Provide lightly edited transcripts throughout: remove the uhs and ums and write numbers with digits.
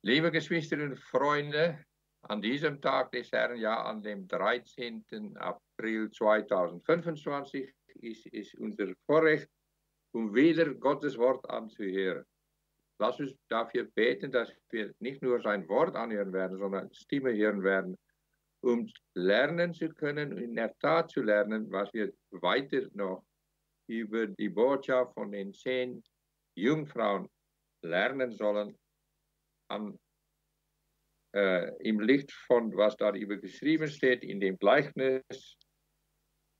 Liebe Geschwister und Freunde, an diesem Tag des Herrn, ja an dem 13. April 2025, ist unser Vorrecht, wieder Gottes Wort anzuhören. Lass uns dafür beten, dass wir nicht nur sein Wort anhören werden, sondern Stimme hören werden, lernen zu können, in der Tat zu lernen, was wir weiter noch über die Botschaft von den 10 Jungfrauen lernen sollen, im Licht von, was darüber geschrieben steht, in dem Gleichnis,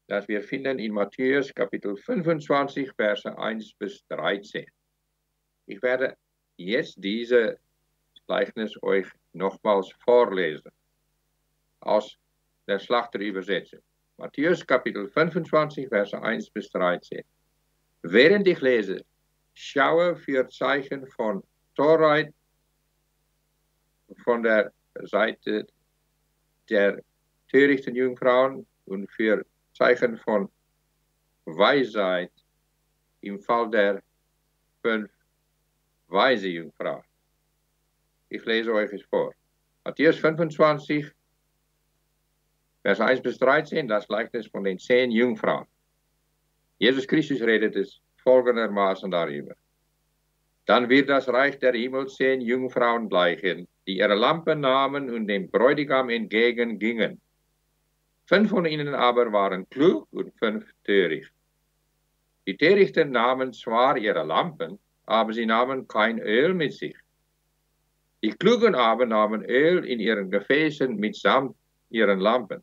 das wir finden in Matthäus Kapitel 25, Verse 1 bis 13. Ich werde jetzt dieses Gleichnis euch nochmals vorlesen, aus der Schlachterübersetzung. Matthäus Kapitel 25, Verse 1 bis 13. Während ich lese, schaue für Zeichen von Torheit von der Seite der törichten Jungfrauen und für Zeichen von Weisheit im Fall der 5 weise Jungfrauen. Ich lese euch es vor. Matthäus 25, Vers 1 bis 13, das Gleichnis von den 10 Jungfrauen. Jesus Christus redet es folgendermaßen darüber. Dann wird das Reich der Himmel 10 Jungfrauen gleichen, die ihre Lampen nahmen und dem Bräutigam entgegengingen. 5 von ihnen aber waren klug und 5 töricht. Die Törichten nahmen zwar ihre Lampen, aber sie nahmen kein Öl mit sich. Die Klugen aber nahmen Öl in ihren Gefäßen mitsamt ihren Lampen.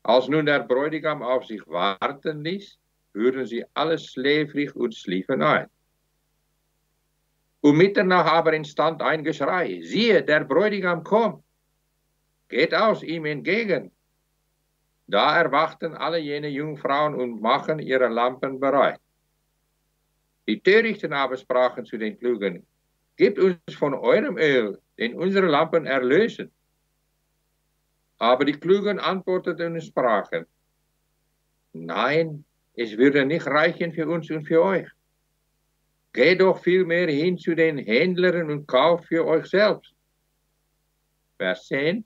Als nun der Bräutigam auf sich warten ließ, wurden sie alle schläfrig und schliefen ein. Um Mitternacht aber entstand ein Geschrei. Siehe, der Bräutigam kommt. Geht aus ihm entgegen. Da erwachten alle jene Jungfrauen und machen ihre Lampen bereit. Die Törichten aber sprachen zu den Klugen, gebt uns von eurem Öl, denn unsere Lampen erlösen. Aber die Klugen antworteten und sprachen, nein, es würde nicht reichen für uns und für euch. Geht doch vielmehr hin zu den Händlern und kauft für euch selbst. Vers 10.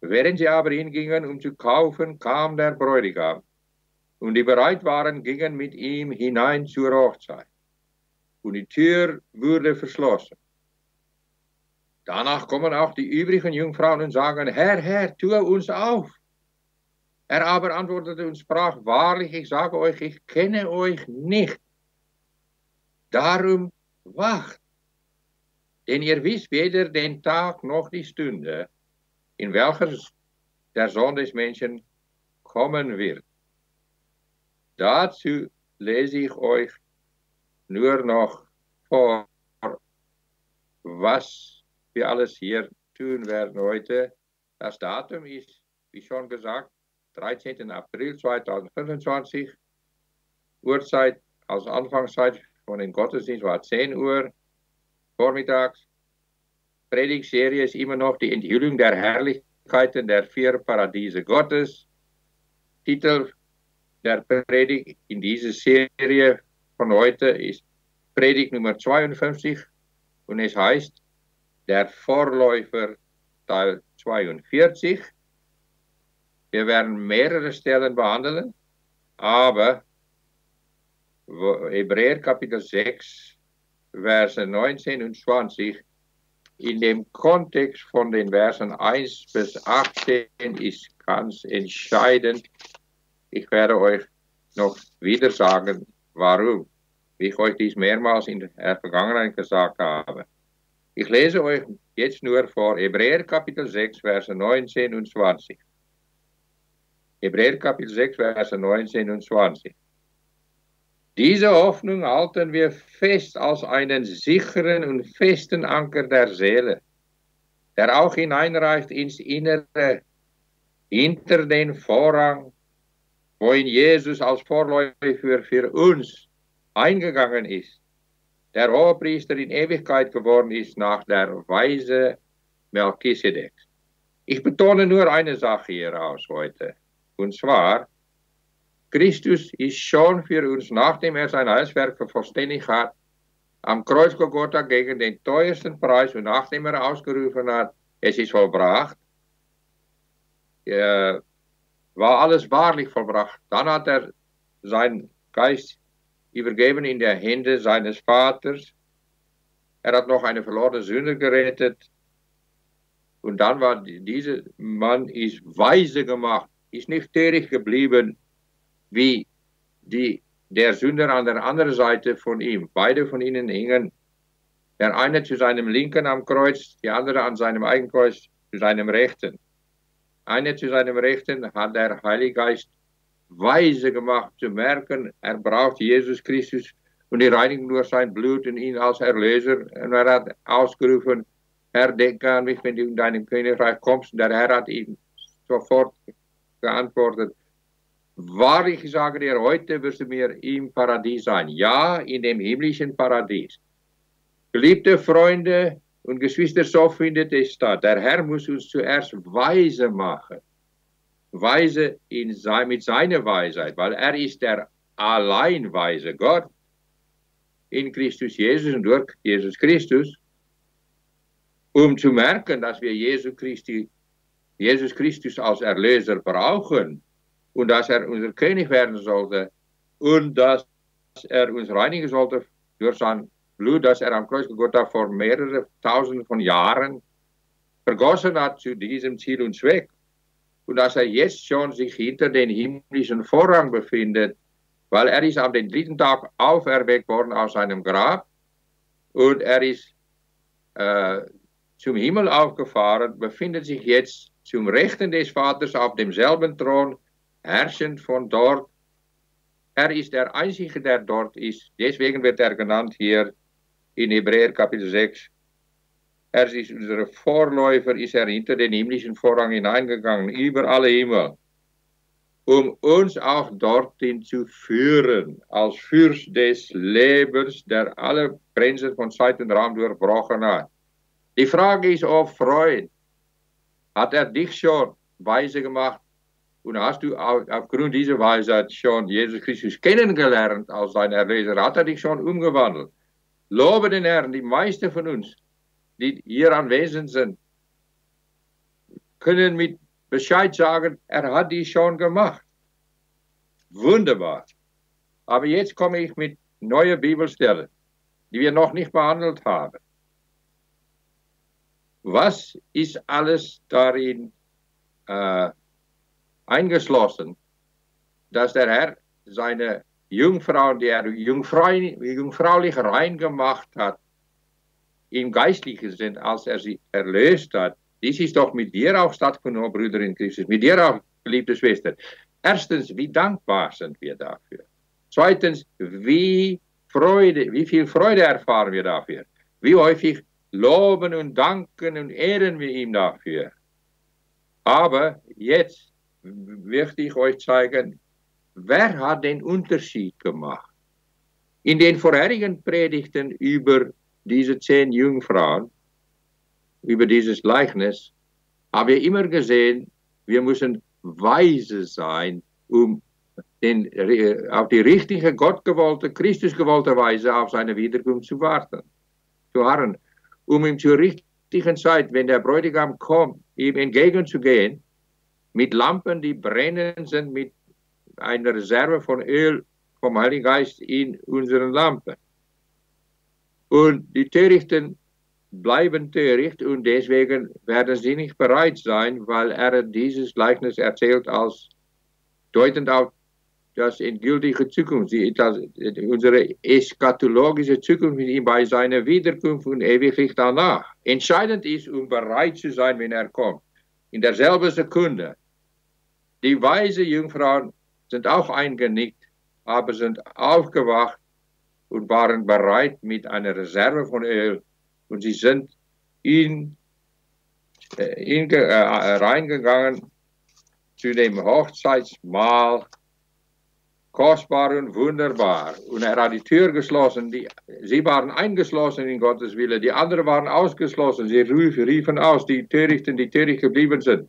Während sie aber hingingen, um zu kaufen, kam der Bräutigam. Und die bereit waren, gingen mit ihm hinein zur Hochzeit. Und die Tür wurde verschlossen. Danach kommen auch die übrigen Jungfrauen und sagen, Herr, Herr, tue uns auf. Er aber antwortete und sprach, wahrlich, ich sage euch, ich kenne euch nicht. Darum wacht, denn ihr wisst weder den Tag noch die Stunde, in welcher der Sohn des Menschen kommen wird. Dazu lese ich euch nur noch vor, was wir alles hier tun werden heute. Das Datum ist, wie schon gesagt, 13. April 2025, Uhrzeit als Anfangszeit von den Gottesdienst war 10 Uhr vormittags. Predigtserie ist immer noch die Enthüllung der Herrlichkeiten der 4 Paradiese Gottes. Titel der Predigt in dieser Serie von heute ist Predigt Nummer 52 und es heißt der Vorläufer Teil 42. Wir werden mehrere Stellen behandeln, aber Hebräer Kapitel 6, Verse 19 und 20, in dem Kontext von den Versen 1 bis 18 ist ganz entscheidend. Ich werde euch noch wieder sagen, warum, wie ich euch dies mehrmals in der Vergangenheit gesagt habe. Ich lese euch jetzt nur vor Hebräer Kapitel 6, Verse 19 und 20. Hebräer Kapitel 6, Verse 19 und 20. Diese Hoffnung halten wir fest als einen sicheren und festen Anker der Seele, der auch hineinreicht ins Innere, hinter den Vorhang, wohin Jesus als Vorläufer für uns eingegangen ist, der Hohepriester in Ewigkeit geworden ist nach der Weise Melchisedeks. Ich betone nur eine Sache hieraus heute, und zwar, Christus ist schon für uns, nachdem er sein Heilswerk vervollständigt hat, am Kreuz Golgotha gegen den teuersten Preis und nachdem ausgerufen hat, es ist vollbracht, war alles wahrlich vollbracht. Dann hat seinen Geist übergeben in die Hände seines Vaters. Er hat noch eine verlorene Sünder gerettet. Und dann war dieser Mann ist weise gemacht, ist nicht töricht geblieben, wie der Sünder an der anderen Seite von ihm. Beide von ihnen hingen, der eine zu seinem Linken am Kreuz, die andere an seinem eigenen Kreuz zu seinem Rechten. Eine zu seinem Rechten hat der Heilige Geist weise gemacht zu merken, er braucht Jesus Christus und die reinigen durch sein Blut und ihn als Erlöser. Und er hat ausgerufen, Herr, denke an mich, wenn du in deinem Königreich kommst. Und der Herr hat ihm sofort geantwortet, wahrlich, ich sage dir, heute wirst du mir im Paradies sein. Ja, in dem himmlischen Paradies. Geliebte Freunde und Geschwister, so findet es statt. Der Herr muss uns zuerst weise machen. Weise mit seiner Weisheit, weil er ist der allein weise Gott in Christus Jesus und durch Jesus Christus, um zu merken, dass wir Jesus Christus als Erlöser brauchen und dass er unser König werden sollte und dass er uns reinigen sollte durch sein Blut, das er am Kreuz Golgotha vor mehreren Tausenden von Jahren vergossen hat zu diesem Ziel und Zweck. Und dass er jetzt schon sich hinter den himmlischen Vorhang befindet, weil er ist am dritten Tag auferweckt worden aus seinem Grab und er ist zum Himmel aufgefahren, befindet sich jetzt zum Rechten des Vaters auf demselben Thron, herrschend von dort. Er ist der Einzige, der dort ist. Deswegen wird er genannt hier in Hebräer Kapitel 6. Er ist unser Vorläufer, ist er hinter den himmlischen Vorhang hineingegangen, über alle Himmel, um uns auch dorthin zu führen, als Fürst des Lebens, der alle Grenzen von Zeit und Raum durchbrochen hat. Die Frage ist, oh Freund, hat er dich schon weise gemacht und hast du aufgrund dieser Weisheit schon Jesus Christus kennengelernt als dein Erlöser? Hat er dich schon umgewandelt? Lobe den Herrn, die meisten von uns, die hier anwesend sind, können mit Bescheid sagen, er hat die schon gemacht. Wunderbar. Aber jetzt komme ich mit neuen Bibelstellen, die wir noch nicht behandelt haben. Was ist alles darin eingeschlossen, dass der Herr seine Jungfrauen, die er jungfräulich rein gemacht hat, im Geistlichen sind, als er sie erlöst hat. Dies ist doch mit dir auch stattgefunden, Brüder in Christus, mit dir auch, geliebte Schwester. Erstens, wie dankbar sind wir dafür? Zweitens, wie viel Freude erfahren wir dafür? Wie häufig loben und danken und ehren wir ihm dafür? Aber jetzt möchte ich euch zeigen, wer hat den Unterschied gemacht? In den vorherigen Predigten über diese 10 Jungfrauen, über dieses Gleichnis, haben wir immer gesehen, wir müssen weise sein, um auf die richtige, gottgewollte, Christusgewollte Weise auf seine Wiederkunft zu warten, zu harren, um ihm zur richtigen Zeit, wenn der Bräutigam kommt, ihm entgegenzugehen, mit Lampen, die brennen sind, mit einer Reserve von Öl vom Heiligen Geist in unseren Lampen. Und die Törichten bleiben töricht und deswegen werden sie nicht bereit sein, weil er dieses Gleichnis erzählt als deutend auf das endgültige Zukunft, unsere eschatologische Zukunft mit ihm bei seiner Wiederkunft und ewiglich danach. Entscheidend ist, um bereit zu sein, wenn er kommt. In derselben Sekunde. Die weise Jungfrauen sind auch eingenickt, aber sind aufgewacht und waren bereit mit einer Reserve von Öl. Und sie sind reingegangen zu dem Hochzeitsmahl, kostbar und wunderbar. Und er hat die Tür geschlossen. Sie waren eingeschlossen in Gottes Wille, die anderen waren ausgeschlossen. Sie riefen aus, die töricht geblieben sind.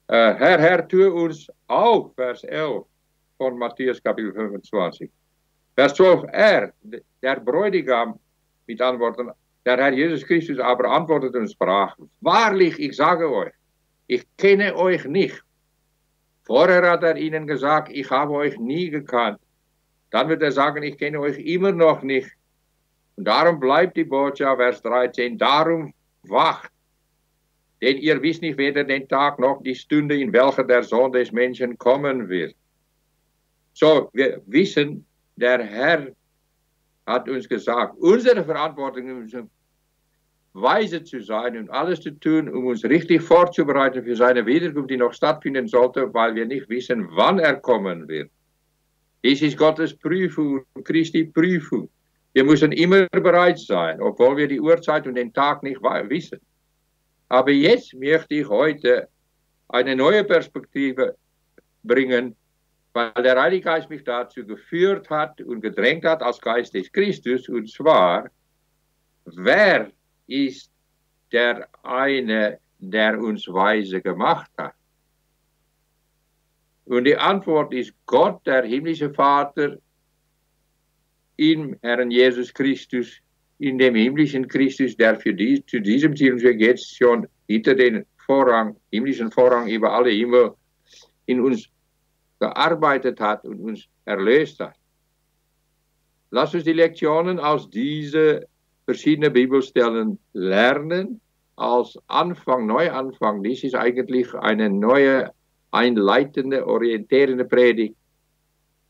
Herr, Herr, tue uns auf, Vers 11 von Matthäus Kapitel 25. Vers 12, der Bräutigam mit Antworten. Der Herr Jesus Christus aber antwortete und sprach, wahrlich, ich sage euch, ich kenne euch nicht. Vorher hat er ihnen gesagt, ich habe euch nie gekannt. Dann wird er sagen, ich kenne euch immer noch nicht. Und darum bleibt die Botschaft, Vers 13, darum wacht. Denn ihr wisst nicht weder den Tag noch die Stunde, in welcher der Sohn des Menschen kommen wird. So, wir wissen, der Herr hat uns gesagt, unsere Verantwortung ist, weise zu sein und alles zu tun, um uns richtig vorzubereiten für seine Wiederkunft, die noch stattfinden sollte, weil wir nicht wissen, wann er kommen wird. Dies ist Gottes Prüfung, Christi Prüfung. Wir müssen immer bereit sein, obwohl wir die Uhrzeit und den Tag nicht wissen. Aber jetzt möchte ich heute eine neue Perspektive bringen, weil der Heilige Geist mich dazu geführt hat und gedrängt hat als Geist des Christus, und zwar, wer ist der eine, der uns weise gemacht hat? Und die Antwort ist Gott, der himmlische Vater, im Herrn Jesus Christus, in dem himmlischen Christus, der zu diesem Ziel jetzt schon hinter den Vorrang, himmlischen Vorrang über alle Himmel in uns gearbeitet hat und uns erlöst hat. Lass uns die Lektionen aus diesen verschiedenen Bibelstellen lernen, als Anfang, Neuanfang. Dies ist eigentlich eine neue, einleitende, orientierende Predigt,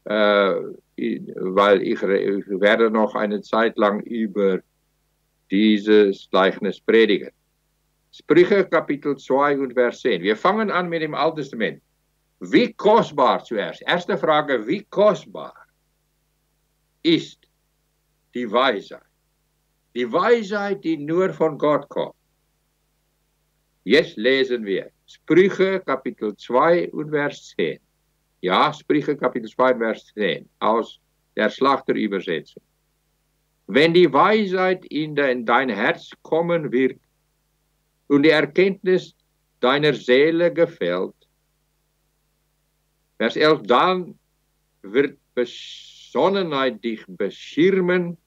weil ich werde noch eine Zeit lang über dieses Gleichnis predigen. Sprüche Kapitel 2 und Vers 10. Wir fangen an mit dem Alten Testament. Wie kostbar zuerst? Erste Frage, wie kostbar ist die Weisheit? Die Weisheit, die nur von Gott kommt. Jetzt lesen wir Sprüche Kapitel 2 und Vers 10. Ja, Sprüche Kapitel 2 Vers 10 aus der Schlachterübersetzung. Wenn die Weisheit in dein Herz kommen wird und die Erkenntnis deiner Seele gefällt, Vers 11, dann wird Besonnenheit dich beschirmen,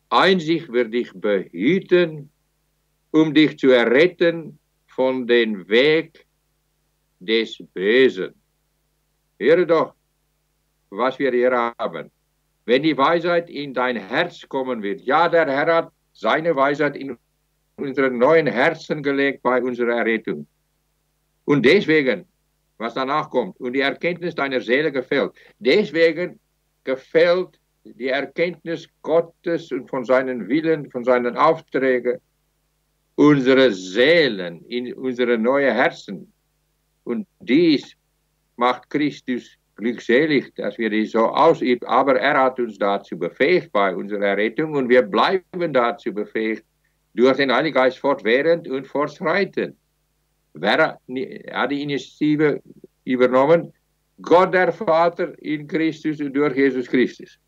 Einsicht wird dich behüten, um dich zu erretten von dem Weg des Bösen. Höre doch, was wir hier haben. Wenn die Weisheit in dein Herz kommen wird, ja, der Herr hat seine Weisheit in unsere neuen Herzen gelegt bei unserer Errettung. Und deswegen, was danach kommt, und die Erkenntnis deiner Seele gefällt, deswegen gefällt die Erkenntnis Gottes und von seinen Willen, von seinen Aufträgen, unsere Seelen, in unsere neuen Herzen. Und dies macht Christus glückselig, dass wir dies so ausüben. Aber er hat uns dazu befähigt bei unserer Errettung und wir bleiben dazu befähigt durch den Heiligen Geist fortwährend und fortschreitend. Wer hat die Initiative übernommen? Gott der Vater in Christus und durch Jesus Christus.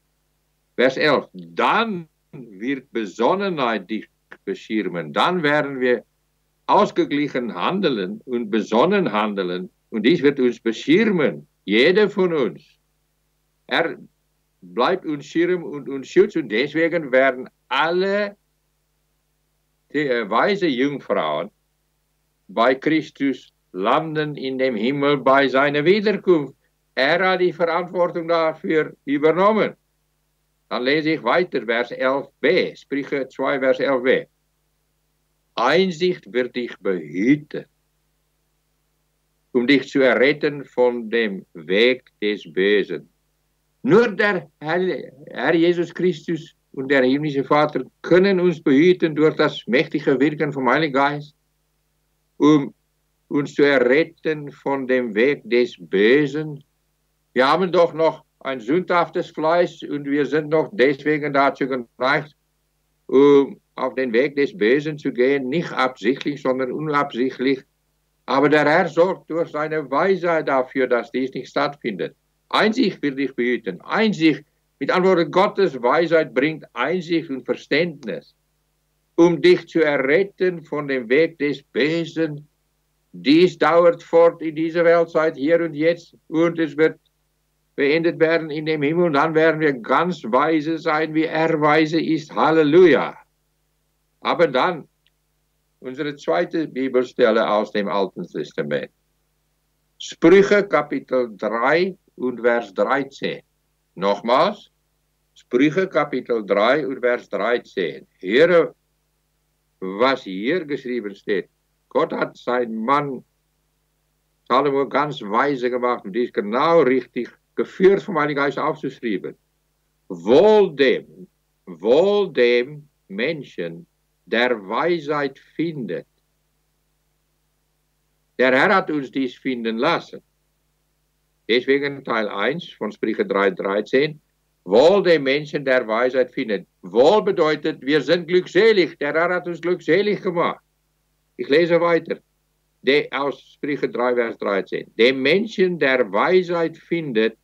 Vers 11. Dann wird Besonnenheit dich beschirmen. Dann werden wir ausgeglichen handeln und besonnen handeln. Und dies wird uns beschirmen. Jeder von uns. Er bleibt uns Schirm und uns Schutz. Und deswegen werden alle weise Jungfrauen bei Christus landen in dem Himmel bei seiner Wiederkunft. Er hat die Verantwortung dafür übernommen. Dann lese ich weiter, Vers 11b, Sprüche 2, Vers 11b. Einsicht wird dich behüten, um dich zu erretten von dem Weg des Bösen. Nur der Herr Jesus Christus und der himmlische Vater können uns behüten durch das mächtige Wirken vom Heiligen Geist, um uns zu erretten von dem Weg des Bösen. Wir haben doch noch ein sündhaftes Fleisch und wir sind noch deswegen dazu geneigt, um auf den Weg des Bösen zu gehen, nicht absichtlich, sondern unabsichtlich. Aber der Herr sorgt durch seine Weisheit dafür, dass dies nicht stattfindet. Einsicht will dich behüten. Einsicht, mit anderen Worten, Gottes Weisheit bringt Einsicht und Verständnis, um dich zu erretten von dem Weg des Bösen. Dies dauert fort in dieser Weltzeit, hier und jetzt, und es wird beendet werden in dem Himmel. Und dann werden wir ganz weise sein, wie er weise ist. Halleluja. Aber dann unsere zweite Bibelstelle aus dem Alten Testament. Sprüche Kapitel 3 und Vers 13. Nochmals, Sprüche Kapitel 3 und Vers 13. Höre, was hier geschrieben steht. Gott hat seinen Mann Salomo ganz weise gemacht und die ist genau richtig geführt vom Heiligen Geist aufzuschreiben. Wohl dem Menschen, der Weisheit findet. Der Herr hat uns dies finden lassen. Deswegen Teil 1 von Sprüche 3,13. Wohl dem Menschen, der Weisheit findet. Wohl bedeutet, wir sind glückselig. Der Herr hat uns glückselig gemacht. Ich lese weiter. Aus Sprüche 3, Vers 13. Dem Menschen, der Weisheit findet,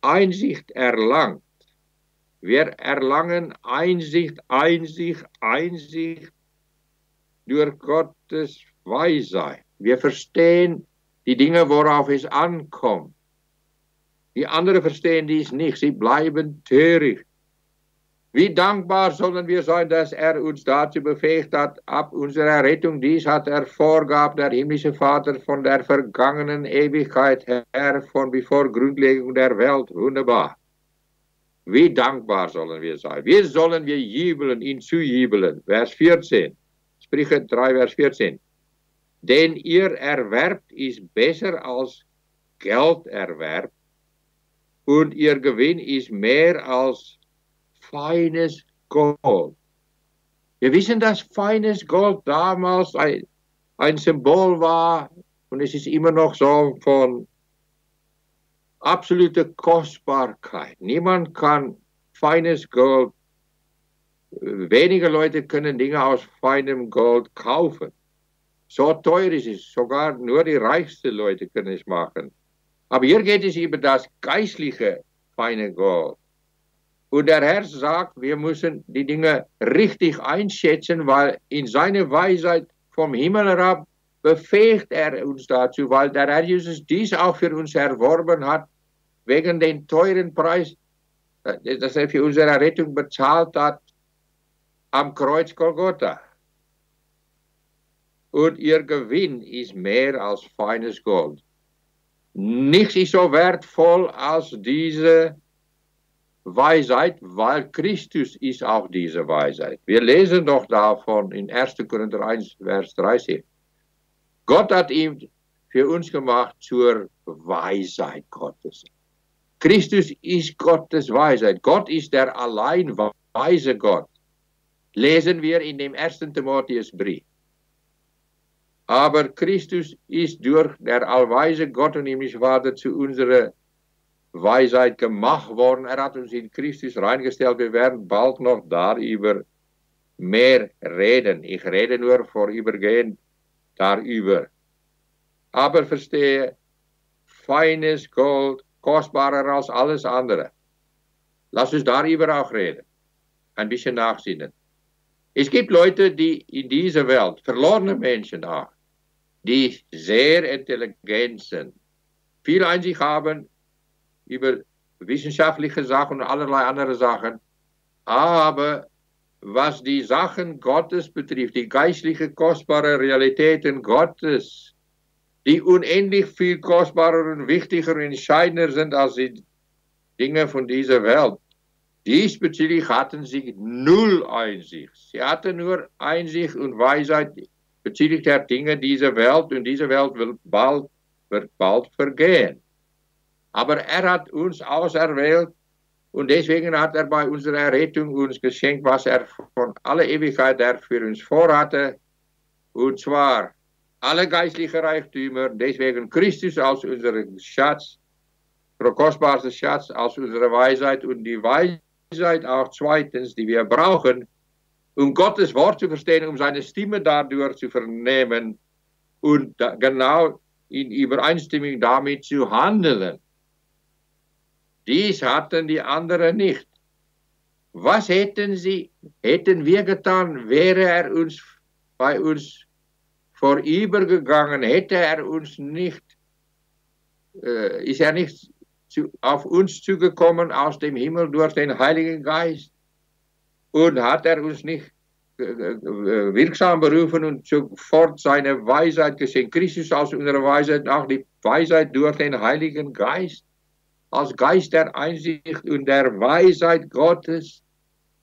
Einsicht erlangt. Wir erlangen Einsicht durch Gottes Weisheit. Wir verstehen die Dinge, worauf es ankommt. Die anderen verstehen dies nicht, sie bleiben töricht. Wie dankbar sollen wir sein, dass er uns dazu befähigt hat, ab unserer Rettung. Dies hat er vorgab, der himmlische Vater von der vergangenen Ewigkeit her, von bevor Grundlegung der Welt. Wunderbar. Wie dankbar sollen wir sein. Wie sollen wir jubeln, ihn zujubeln? Vers 14. Sprüche 3, Vers 14. Den ihr erwerbt, ist besser als Gelderwerb und ihr Gewinn ist mehr als feines Gold. Wir wissen, dass feines Gold damals ein Symbol war und es ist immer noch so von absoluter Kostbarkeit. Niemand kann feines Gold, wenige Leute können Dinge aus feinem Gold kaufen. So teuer ist es, sogar nur die reichsten Leute können es machen. Aber hier geht es über das geistliche feine Gold. Und der Herr sagt, wir müssen die Dinge richtig einschätzen, weil in seiner Weisheit vom Himmel herab befähigt er uns dazu, weil der Herr Jesus dies auch für uns erworben hat, wegen den teuren Preis, das er für unsere Rettung bezahlt hat, am Kreuz Golgotha. Und ihr Gewinn ist mehr als feines Gold. Nichts ist so wertvoll als diese Weisheit, weil Christus ist auch diese Weisheit. Wir lesen doch davon in 1. Korinther 1, Vers 30. Gott hat ihn für uns gemacht zur Weisheit Gottes. Christus ist Gottes Weisheit. Gott ist der allein weise Gott. Lesen wir in dem 1. Timotheusbrief. Aber Christus ist durch der allweise Gott und himmlische Vater zu unserer Weisheit gemacht worden. Er hat uns in Christus reingestellt. Wir werden bald noch darüber mehr reden. Ich rede nur vorübergehend darüber. Aber verstehe, feines Gold, kostbarer als alles andere. Lass uns darüber auch reden. Ein bisschen nachsinnen. Es gibt Leute, die in dieser Welt, verlorene Menschen auch, die sehr intelligent sind, viel Einsicht haben über wissenschaftliche Sachen und allerlei andere Sachen, aber was die Sachen Gottes betrifft, die geistliche, kostbare Realitäten Gottes, die unendlich viel kostbarer und wichtiger und entscheidender sind als die Dinge von dieser Welt, diesbezüglich hatten sie null Einsicht. Sie hatten nur Einsicht und Weisheit bezüglich der Dinge dieser Welt und diese Welt wird bald vergehen. Aber er hat uns auserwählt und deswegen hat er bei unserer Errettung uns geschenkt, was er von aller Ewigkeit her für uns vorhatte, und zwar alle geistlichen Reichtümer, deswegen Christus als unser Schatz, der kostbarste Schatz als unsere Weisheit und die Weisheit auch zweitens, die wir brauchen, um Gottes Wort zu verstehen, um seine Stimme dadurch zu vernehmen und genau in Übereinstimmung damit zu handeln. Dies hatten die anderen nicht. Was hätten wir getan, wäre er bei uns vorübergegangen, hätte er uns nicht, ist er nicht auf uns zugekommen aus dem Himmel durch den Heiligen Geist? Und hat er uns nicht wirksam berufen und sofort seine Weisheit geschenkt? Christus aus unserer Weisheit, auch die Weisheit durch den Heiligen Geist, als Geist der Einsicht und der Weisheit Gottes.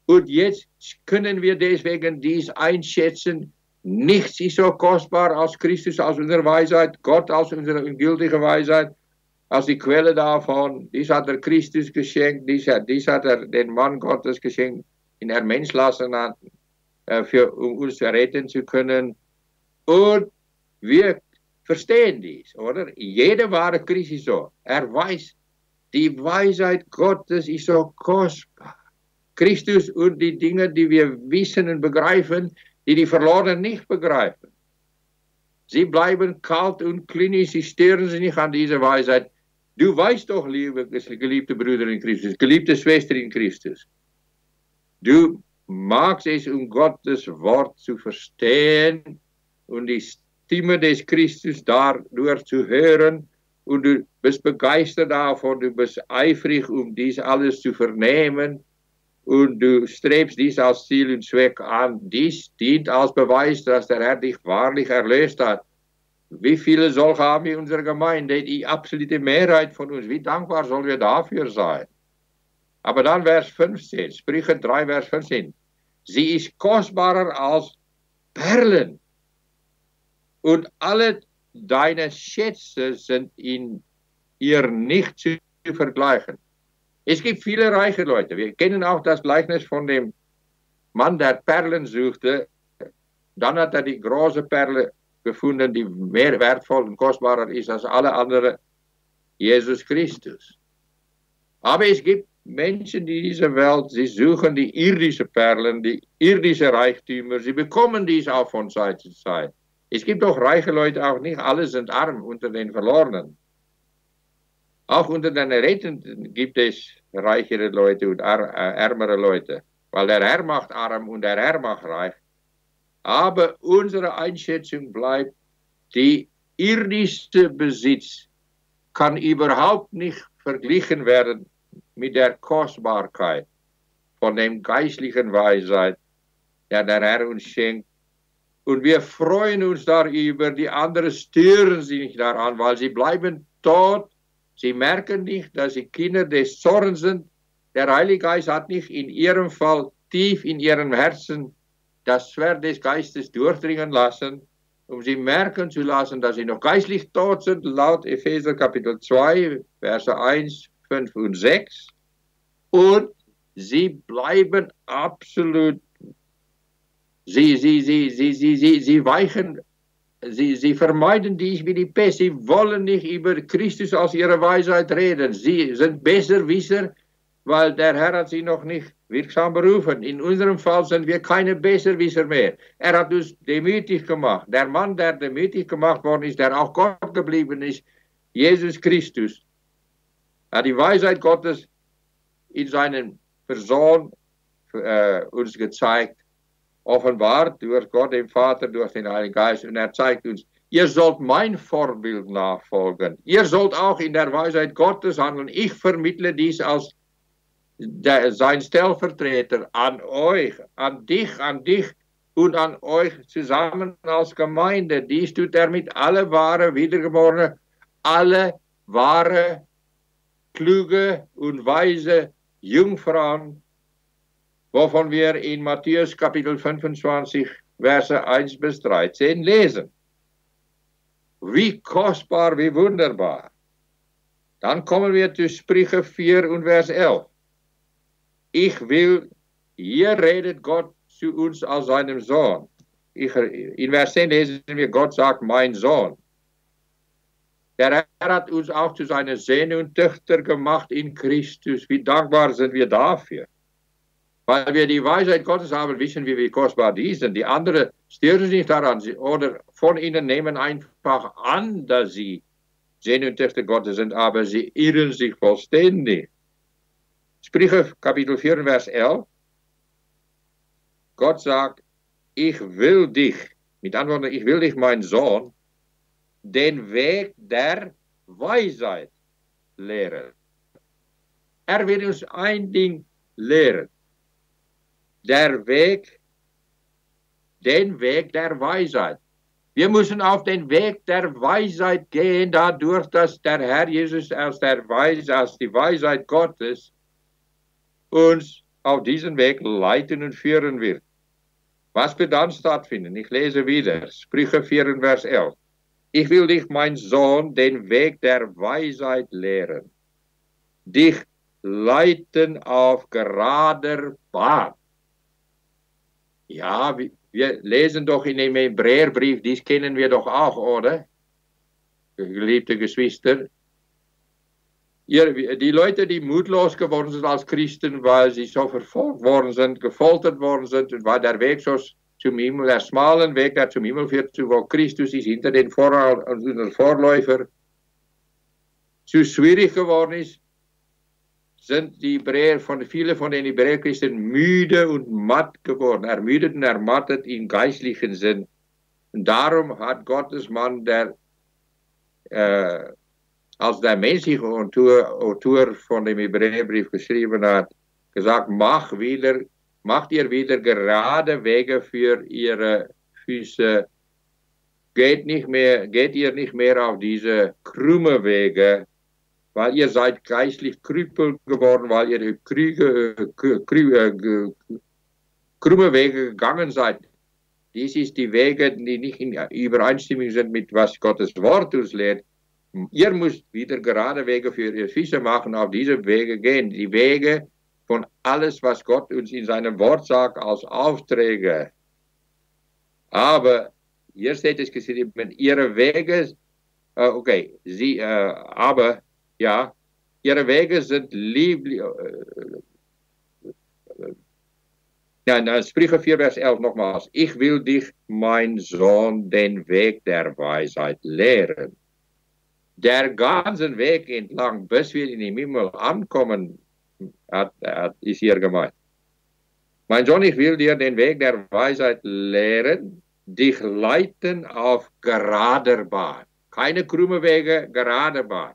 Und jetzt können wir deswegen dies einschätzen. Nichts ist so kostbar als Christus aus unserer Weisheit, Gott aus unserer ungültigen Weisheit, als die Quelle davon. Dies hat er Christus geschenkt, dies hat er den Mann Gottes geschenkt, den er Mensch lassen hat, um uns retten zu können. Und wir verstehen dies, oder? Jeder wahre Christ ist so. Er weiß, die Weisheit Gottes ist so kostbar. Christus und die Dinge, die wir wissen und begreifen, die Verlorenen nicht begreifen. Sie bleiben kalt und klinisch, sie stören sich nicht an diese Weisheit. Du weißt doch, geliebte Brüder in Christus, geliebte Schwester in Christus, du magst es, um Gottes Wort zu verstehen und die Stimme des Christus dadurch zu hören, und du bist begeistert davon, du bist eifrig, um dies alles zu vernehmen, und du strebst dies als Ziel und Zweck an. Dies dient als Beweis, dass der Herr dich wahrlich erlöst hat. Wie viele solche haben wir in unserer Gemeinde? Die absolute Mehrheit von uns. Wie dankbar sollen wir dafür sein? Aber dann Vers 15, Sprüche 3, Vers 15. Sie ist kostbarer als Perlen. Und alle deine Schätze sind in ihr nicht zu vergleichen. Es gibt viele reiche Leute. Wir kennen auch das Gleichnis von dem Mann, der Perlen suchte. Dann hat er die große Perle gefunden, die mehr wertvoll und kostbarer ist als alle anderen, Jesus Christus. Aber es gibt Menschen in dieser Welt, sie suchen die irdische Perlen, die irdische Reichtümer. Sie bekommen dies auch von Zeit zu Zeit. Es gibt auch reiche Leute, auch nicht alle sind arm unter den Verlorenen. Auch unter den Erretteten gibt es reichere Leute und ärmere Leute, weil der Herr macht arm und der Herr macht reich. Aber unsere Einschätzung bleibt, die irdische Besitz kann überhaupt nicht verglichen werden mit der Kostbarkeit von dem geistlichen Weisheit, der der Herr uns schenkt. Und wir freuen uns darüber, die anderen stören sich nicht daran, weil sie bleiben tot. Sie merken nicht, dass sie Kinder des Zorns sind. Der Heilige Geist hat nicht in ihrem Fall tief in ihrem Herzen das Schwert des Geistes durchdringen lassen, um sie merken zu lassen, dass sie noch geistlich tot sind, laut Epheser Kapitel 2, Verse 1, 5 und 6. Und sie bleiben absolut, sie weichen. Sie vermeiden dies wie die Pest. Sie wollen nicht über Christus aus ihrer Weisheit reden. Sie sind Besserwisser, weil der Herr hat sie noch nicht wirksam berufen. In unserem Fall sind wir keine Besserwisser mehr. Er hat uns demütig gemacht. Der Mann, der demütig gemacht worden ist, der auch Gott geblieben ist, Jesus Christus, hat die Weisheit Gottes in seinem Person uns gezeigt, offenbart durch Gott, den Vater, durch den Heiligen Geist. Und er zeigt uns, ihr sollt mein Vorbild nachfolgen. Ihr sollt auch in der Weisheit Gottes handeln. Ich vermittle dies als sein Stellvertreter an euch, an dich und an euch zusammen als Gemeinde. Dies tut er mit alle wahre Wiedergeborene, alle wahre, kluge und weise Jungfrauen, wovon wir in Matthäus Kapitel 25, Verse 1 bis 13 lesen. Wie kostbar, wie wunderbar. Dann kommen wir zu Sprüche 4 und Vers 11. Hier redet Gott zu uns als seinem Sohn. In Vers 10 lesen wir, Gott sagt, mein Sohn. Der Herr hat uns auch zu seinen Söhnen und Töchtern gemacht in Christus. Wie dankbar sind wir dafür. Weil wir die Weisheit Gottes haben, wissen wir, wie kostbar die sind. Die anderen stören sich nicht daran oder von ihnen nehmen einfach an, dass sie Söhne und Töchter Gottes sind, aber sie irren sich vollständig. Sprüche Kapitel 4, Vers 11. Gott sagt, ich will dich, mit anderen Worten, ich will dich, mein Sohn, den Weg der Weisheit lehren. Er will uns ein Ding lehren. Den Weg der Weisheit. Wir müssen auf den Weg der Weisheit gehen, dadurch, dass der Herr Jesus als die Weisheit Gottes uns auf diesen Weg leiten und führen wird. Was wird dann stattfinden? Ich lese wieder, Sprüche 4, Vers 11. Ich will dich, mein Sohn, den Weg der Weisheit lehren, dich leiten auf gerader Bahn. Ja, wir lesen doch in dem Hebräerbrief, dies kennen wir doch auch, oder? Geliebte Geschwister. Die Leute, die mutlos geworden sind als Christen, weil sie so verfolgt worden sind, gefoltert worden sind, und weil der Weg so zum Himmel, der schmalen Weg, der zum Himmel führt, wo Christus ist, hinter den Vorläufer, zu schwierig geworden ist, sind viele von den Hebräerchristen müde und matt geworden, ermüdet und ermattet im geistlichen Sinn. Und darum hat Gottes Mann, als der menschliche Autor von dem Hebräerbrief geschrieben hat, gesagt, macht ihr wieder gerade Wege für ihre Füße, geht ihr nicht mehr auf diese krumme Wege, weil ihr seid geistlich krüppel geworden, weil ihr krumme Wege gegangen seid. Dies ist die Wege, die nicht in Übereinstimmung sind mit was Gottes Wort uns lehrt. Ihr müsst wieder gerade Wege für ihre Füße machen, auf diese Wege gehen. Die Wege von alles, was Gott uns in seinem Wort sagt, als Aufträge. Aber hier steht es geschrieben, ihre Wege, ihre Wege sind lieblich. Sprüche 4, Vers 11 nochmals. Ich will dich, mein Sohn, den Weg der Weisheit lehren. Der ganzen Weg entlang, bis wir in den Himmel ankommen, ist hier gemeint. Mein Sohn, ich will dir den Weg der Weisheit lehren, dich leiten auf gerader Bahn. Keine krumme Wege, gerade Bahn.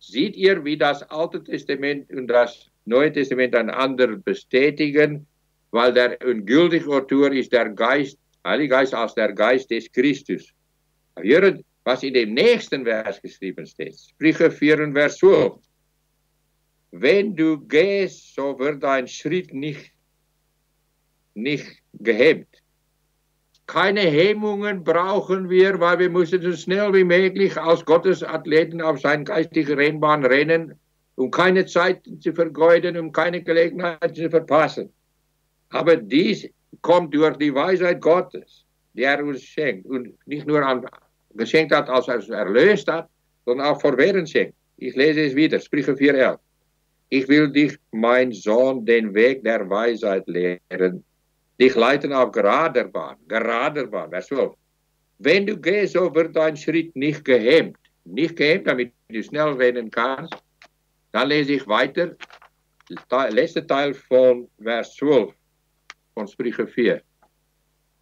Seht ihr, wie das Alte Testament und das Neue Testament einander bestätigen, weil der ungültige Autor ist der Geist, Heilige Geist als der Geist des Christus. Hören, was in dem nächsten Vers geschrieben steht. Sprüche 4, Vers 12. Wenn du gehst, so wird dein Schritt nicht gehemmt. Keine Hemmungen brauchen wir, weil wir müssen so schnell wie möglich als Gottes Athleten auf seine geistige Rennbahn rennen, um keine Zeit zu vergeuden, um keine Gelegenheit zu verpassen. Aber dies kommt durch die Weisheit Gottes, die er uns schenkt und nicht nur geschenkt hat, als er es erlöst hat, sondern auch fortwährend schenkt. Ich lese es wieder, Sprüche 4,11. Ich will dich, mein Sohn, den Weg der Weisheit lehren, dich leiten auf gerader Bahn, Vers 12. Wenn du gehst, so wird dein Schritt nicht gehemmt, damit du schnell rennen kannst. Dann lese ich weiter, letzter Teil von Vers 12 von Sprüche 4.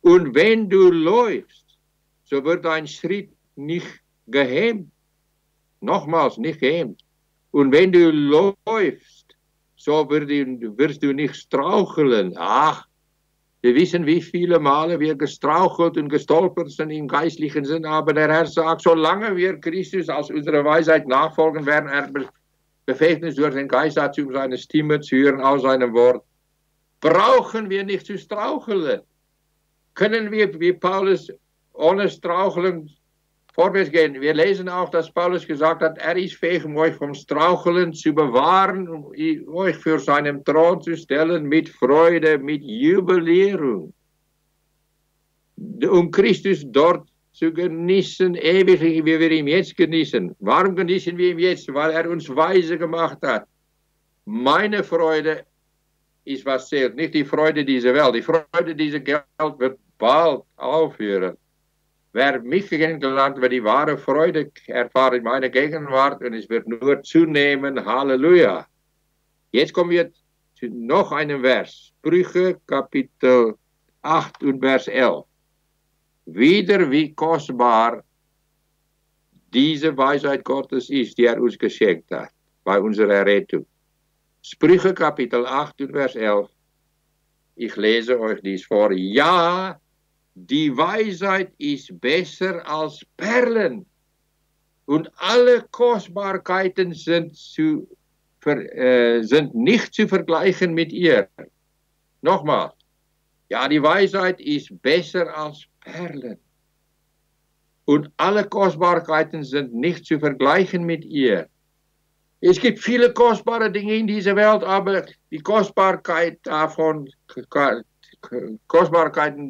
Und wenn du läufst, so wird dein Schritt nicht gehemmt. Nochmals, nicht gehemmt. Und wenn du läufst, so wirst du nicht straucheln. Ach, wir wissen, wie viele Male wir gestrauchelt und gestolpert sind im geistlichen Sinn, aber der Herr sagt, solange wir Christus als unsere Weisheit nachfolgen werden, er befähigt uns durch den Geist dazu, um seine Stimme zu hören aus seinem Wort, brauchen wir nicht zu straucheln. Können wir, wie Paulus, ohne Straucheln vorwärts gehen. Wir lesen auch, dass Paulus gesagt hat, er ist fähig, um euch vom Straucheln zu bewahren, um euch für seinen Thron zu stellen, mit Freude, mit Jubilierung. Um Christus dort zu genießen, ewig, wie wir ihn jetzt genießen. Warum genießen wir ihn jetzt? Weil er uns weise gemacht hat. Meine Freude ist, was zählt, nicht die Freude dieser Welt. Die Freude dieser Welt wird bald aufhören. Wer mich kennengelernt, wird die wahre Freude erfahren in meiner Gegenwart und es wird nur zunehmen. Halleluja. Jetzt kommen wir zu noch einem Vers. Sprüche, Kapitel 8 und Vers 11. Wieder wie kostbar diese Weisheit Gottes ist, die er uns geschenkt hat, bei unserer Errettung. Sprüche Kapitel 8 und Vers 11. Ich lese euch dies vor. Ja, die Weisheit ist besser als Perlen und alle Kostbarkeiten sind nicht zu vergleichen mit ihr. Nochmal. Ja, die Weisheit ist besser als Perlen. Und alle Kostbarkeiten sind nicht zu vergleichen mit ihr. Es gibt viele kostbare Dinge in dieser Welt, aber die Kostbarkeiten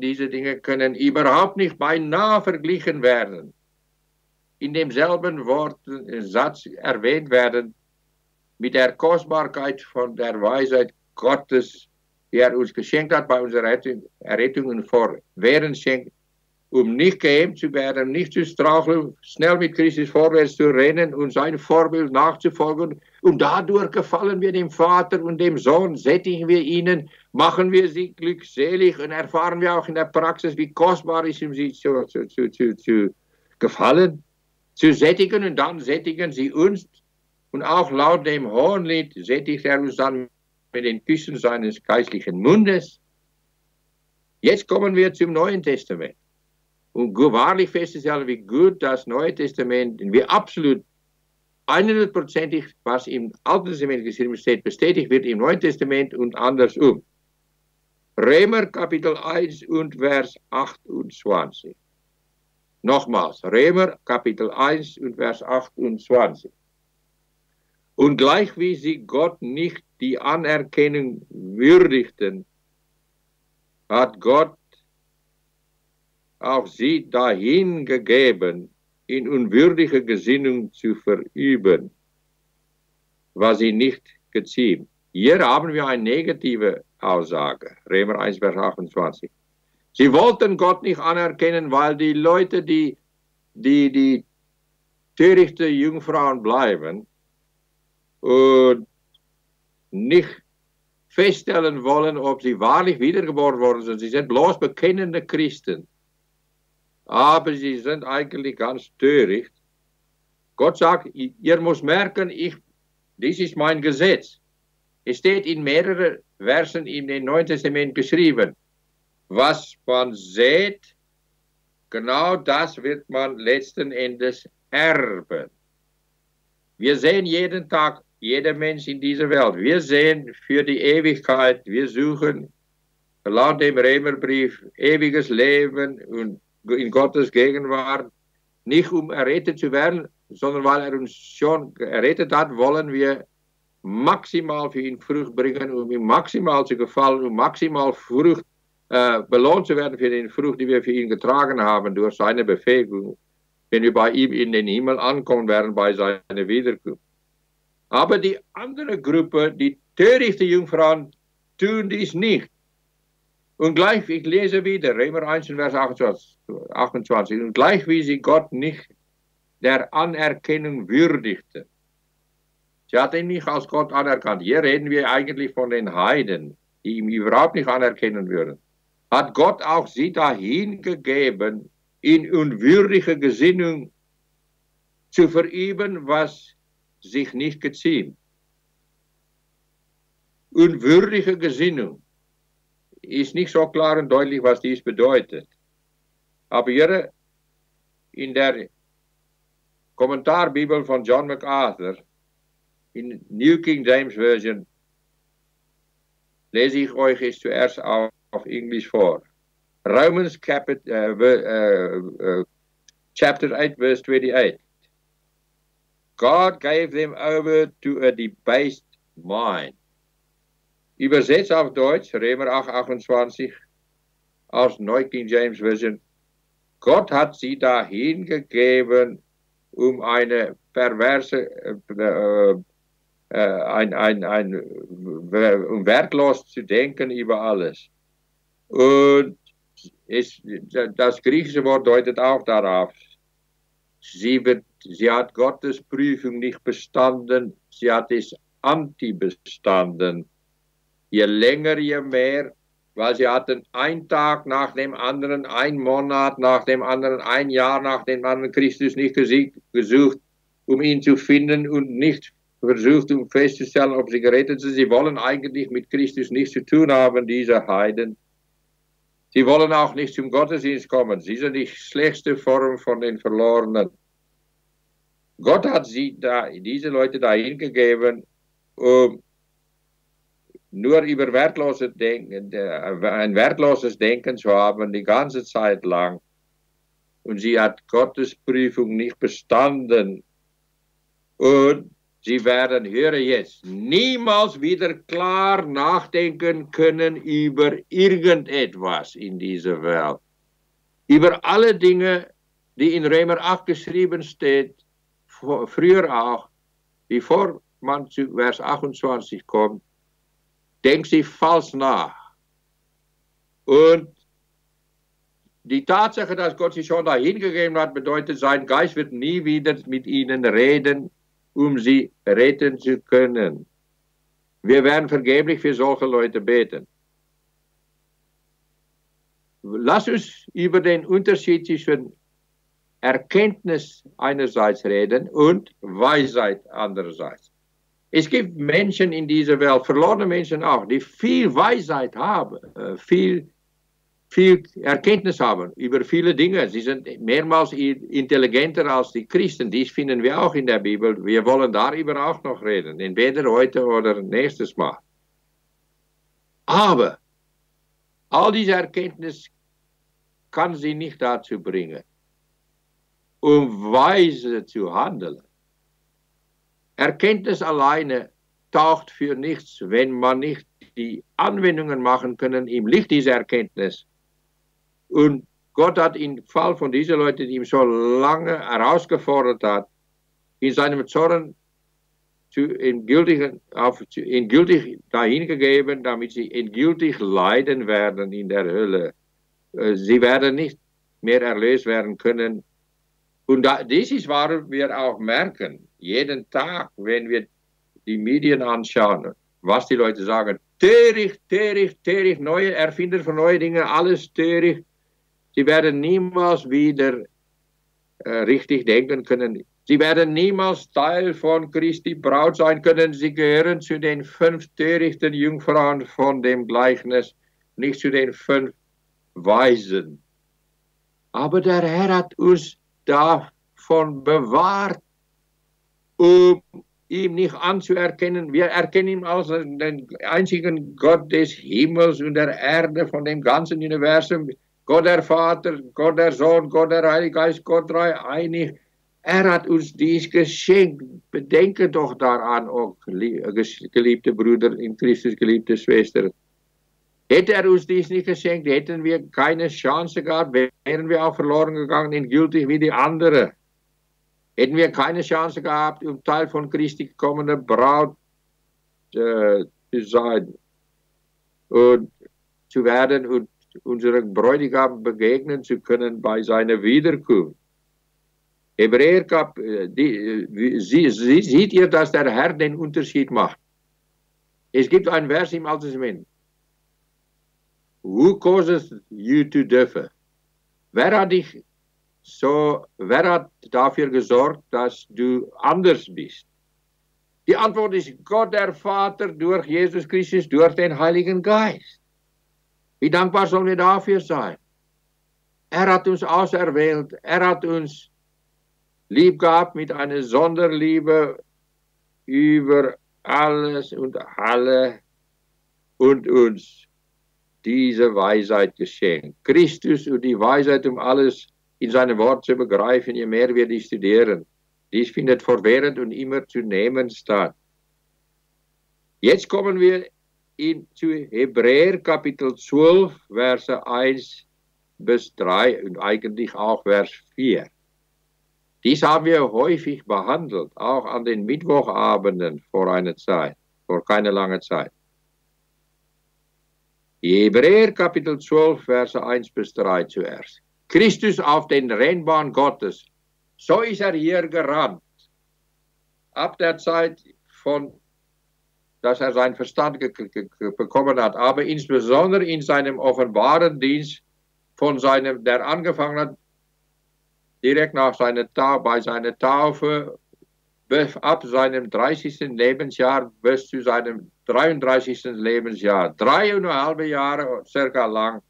dieser Dinge können überhaupt nicht beinahe verglichen werden. In demselben Satz erwähnt werden, mit der Kostbarkeit von der Weisheit Gottes, die er uns geschenkt hat bei unserer Errettung und fortwährend schenkt, um nicht gehemmt zu werden, nicht zu straucheln, schnell mit Christus vorwärts zu rennen und sein Vorbild nachzufolgen. Und dadurch gefallen wir dem Vater und dem Sohn, sättigen wir ihnen, machen wir sie glückselig und erfahren wir auch in der Praxis, wie kostbar ist ihm sie zu gefallen, zu sättigen, und dann sättigen sie uns. Und auch laut dem Hohenlied sättigt er uns dann mit den Küssen seines geistlichen Mundes. Jetzt kommen wir zum Neuen Testament. Und wahrlich festzustellen, wie gut das Neue Testament, wie absolut 100%ig, was im Alten Testament geschrieben steht, bestätigt wird im Neuen Testament und andersum. Römer Kapitel 1 und Vers 28. Nochmals, Römer Kapitel 1 und Vers 28. Und gleich wie sie Gott nicht die Anerkennung würdigten, hat Gott auch sie dahin gegeben, in unwürdige Gesinnung zu verüben, was sie nicht geziemt. Hier haben wir eine negative Aussage, Römer 1, Vers 28. Sie wollten Gott nicht anerkennen, weil die Leute, die törichte Jungfrauen bleiben und nicht feststellen wollen, ob sie wahrlich wiedergeboren worden sind. Sie sind bloß bekennende Christen. Aber sie sind eigentlich ganz töricht. Gott sagt, ihr müsst merken, dies ist mein Gesetz. Es steht in mehreren Versen in dem Neuen Testament geschrieben. Was man sät, genau das wird man letzten Endes erben. Wir sehen jeden Tag, jeder Mensch in dieser Welt, wir sehen für die Ewigkeit, wir suchen laut dem Römerbrief ewiges Leben und in Gottes Gegenwart, nicht um errettet zu werden, sondern weil er uns schon errettet hat, wollen wir maximal für ihn Frucht bringen, um ihm maximal zu gefallen, um maximal Frucht belohnt zu werden für den Frucht, die wir für ihn getragen haben, durch seine Befähigung, wenn wir bei ihm in den Himmel ankommen werden, bei seiner Wiederkunft. Aber die andere Gruppe, die törichte Jungfrauen, tun dies nicht. Und gleich, ich lese wieder, Römer 1, Vers 28, und gleich wie sie Gott nicht der Anerkennung würdigten. Sie hat ihn nicht als Gott anerkannt. Hier reden wir eigentlich von den Heiden, die ihn überhaupt nicht anerkennen würden. Hat Gott auch sie dahin gegeben, in unwürdige Gesinnung zu verüben, was sich nicht geziemt. Unwürdige Gesinnung ist nicht so klar und deutlich, was dies bedeutet. Aber hier in der Kommentarbibel von John MacArthur, in New King James Version, lese ich euch es zuerst auf Englisch vor. Romans chapter 8, verse 28. God gave them over to a debased mind. Übersetzt auf Deutsch, Römer 8, 28, aus New King James Version. Gott hat sie dahin gegeben, um eine perverse, um wertlos zu denken über alles. Und das griechische Wort deutet auch darauf. Sie hat Gottes Prüfung nicht bestanden, sie hat es anti-bestanden. Je länger, je mehr, weil sie hatten einen Tag nach dem anderen, einen Monat nach dem anderen, ein Jahr nach dem anderen Christus nicht gesucht, um ihn zu finden und nicht versucht, um festzustellen, ob sie gerettet sind. Sie wollen eigentlich mit Christus nichts zu tun haben, diese Heiden. Sie wollen auch nicht zum Gottesdienst kommen. Sie sind die schlechteste Form von den Verlorenen. Gott hat diese Leute dahin gegeben, um nur über ein wertloses Denken zu haben, die ganze Zeit lang. Und sie hat Gottes Prüfung nicht bestanden. Und sie werden, höre jetzt, niemals wieder klar nachdenken können über irgendetwas in dieser Welt. Über alle Dinge, die in Römer 8 geschrieben steht, früher auch, bevor man zu Vers 28 kommt, denkt sie falsch nach. Und die Tatsache, dass Gott sie schon dahin gegeben hat, bedeutet, sein Geist wird nie wieder mit ihnen reden, um sie retten zu können. Wir werden vergeblich für solche Leute beten. Lass uns über den Unterschied zwischen Erkenntnis einerseits reden und Weisheit andererseits. Es gibt Menschen in dieser Welt, verlorene Menschen auch, die viel Weisheit haben, viel Erkenntnis haben über viele Dinge. Sie sind mehrmals intelligenter als die Christen. Dies finden wir auch in der Bibel. Wir wollen darüber auch noch reden, entweder heute oder nächstes Mal. Aber all diese Erkenntnis kann sie nicht dazu bringen, um weise zu handeln. Erkenntnis alleine taugt für nichts, wenn man nicht die Anwendungen machen können im Licht dieser Erkenntnis. Und Gott hat im Fall von diesen Leuten, die ihm so lange herausgefordert hat, in seinem Zorn endgültig dahingegeben, damit sie endgültig leiden werden in der Hölle. Sie werden nicht mehr erlöst werden können. Und das ist, warum wir auch merken, jeden Tag, wenn wir die Medien anschauen, was die Leute sagen, töricht, töricht, töricht, neue Erfinder von neuen Dingen, alles töricht. Sie werden niemals wieder richtig denken können. Sie werden niemals Teil von Christi Braut sein können. Sie gehören zu den 5 törichten Jungfrauen von dem Gleichnis, nicht zu den 5 Weisen. Aber der Herr hat uns davon bewahrt, um ihm nicht anzuerkennen. Wir erkennen ihn als den einzigen Gott des Himmels und der Erde, von dem ganzen Universum. Gott der Vater, Gott der Sohn, Gott der Heilige Geist, Gott dreieinig. Er hat uns dies geschenkt. Bedenke doch daran, auch geliebte Brüder in Christus, geliebte Schwestern. Hätte er uns dies nicht geschenkt, hätten wir keine Chance gehabt, wären wir auch verloren gegangen, endgültig wie die anderen. Hätten wir keine Chance gehabt, um Teil von Christi kommender Braut zu sein und zu werden und unserem Bräutigam begegnen zu können bei seiner Wiederkunft. Hebräer, seht ihr, dass der Herr den Unterschied macht? Es gibt ein Vers im Alten Testament. Who causes you to differ? Wer hat dafür gesorgt, dass du anders bist? Die Antwort ist Gott der Vater durch Jesus Christus, durch den Heiligen Geist. Wie dankbar sollen wir dafür sein? Er hat uns auserwählt, er hat uns lieb gehabt mit einer Sonderliebe über alles und alle und uns diese Weisheit geschenkt. Christus und die Weisheit, um alles in seinem Wort zu begreifen, je mehr wir die studieren. Dies findet fortwährend und immer zunehmend statt. Jetzt kommen wir zu Hebräer Kapitel 12, Verse 1 bis 3 und eigentlich auch Vers 4. Dies haben wir häufig behandelt, auch an den Mittwochabenden vor einer Zeit, vor keine lange Zeit. Hebräer Kapitel 12, Verse 1 bis 3 zuerst. Christus auf den Rennbahn Gottes. So ist er hier gerannt. Ab der Zeit dass er sein Verstand bekommen hat, aber insbesondere in seinem offenbaren Dienst der angefangen hat, direkt nach bei seiner Taufe ab seinem 30. Lebensjahr bis zu seinem 33. Lebensjahr, 3,5 Jahre circa lang,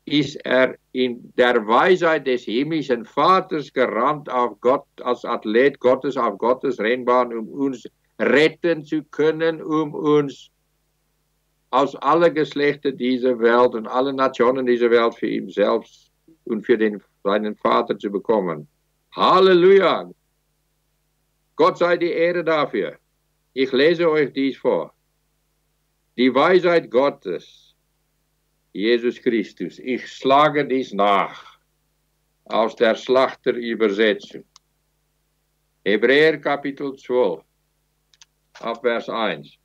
ist er in der Weisheit des himmlischen Vaters gerannt auf Gott, als Athlet Gottes auf Gottes Rennbahn, um uns retten zu können, um uns aus allen Geschlechtern dieser Welt und allen Nationen dieser Welt für ihn selbst und für seinen Vater zu bekommen. Halleluja! Gott sei die Ehre dafür. Ich lese euch dies vor. Die Weisheit Gottes, Jesus Christus. Ich schlage dies nach aus der Schlachterübersetzung. Hebräer Kapitel 12, ab Vers 1.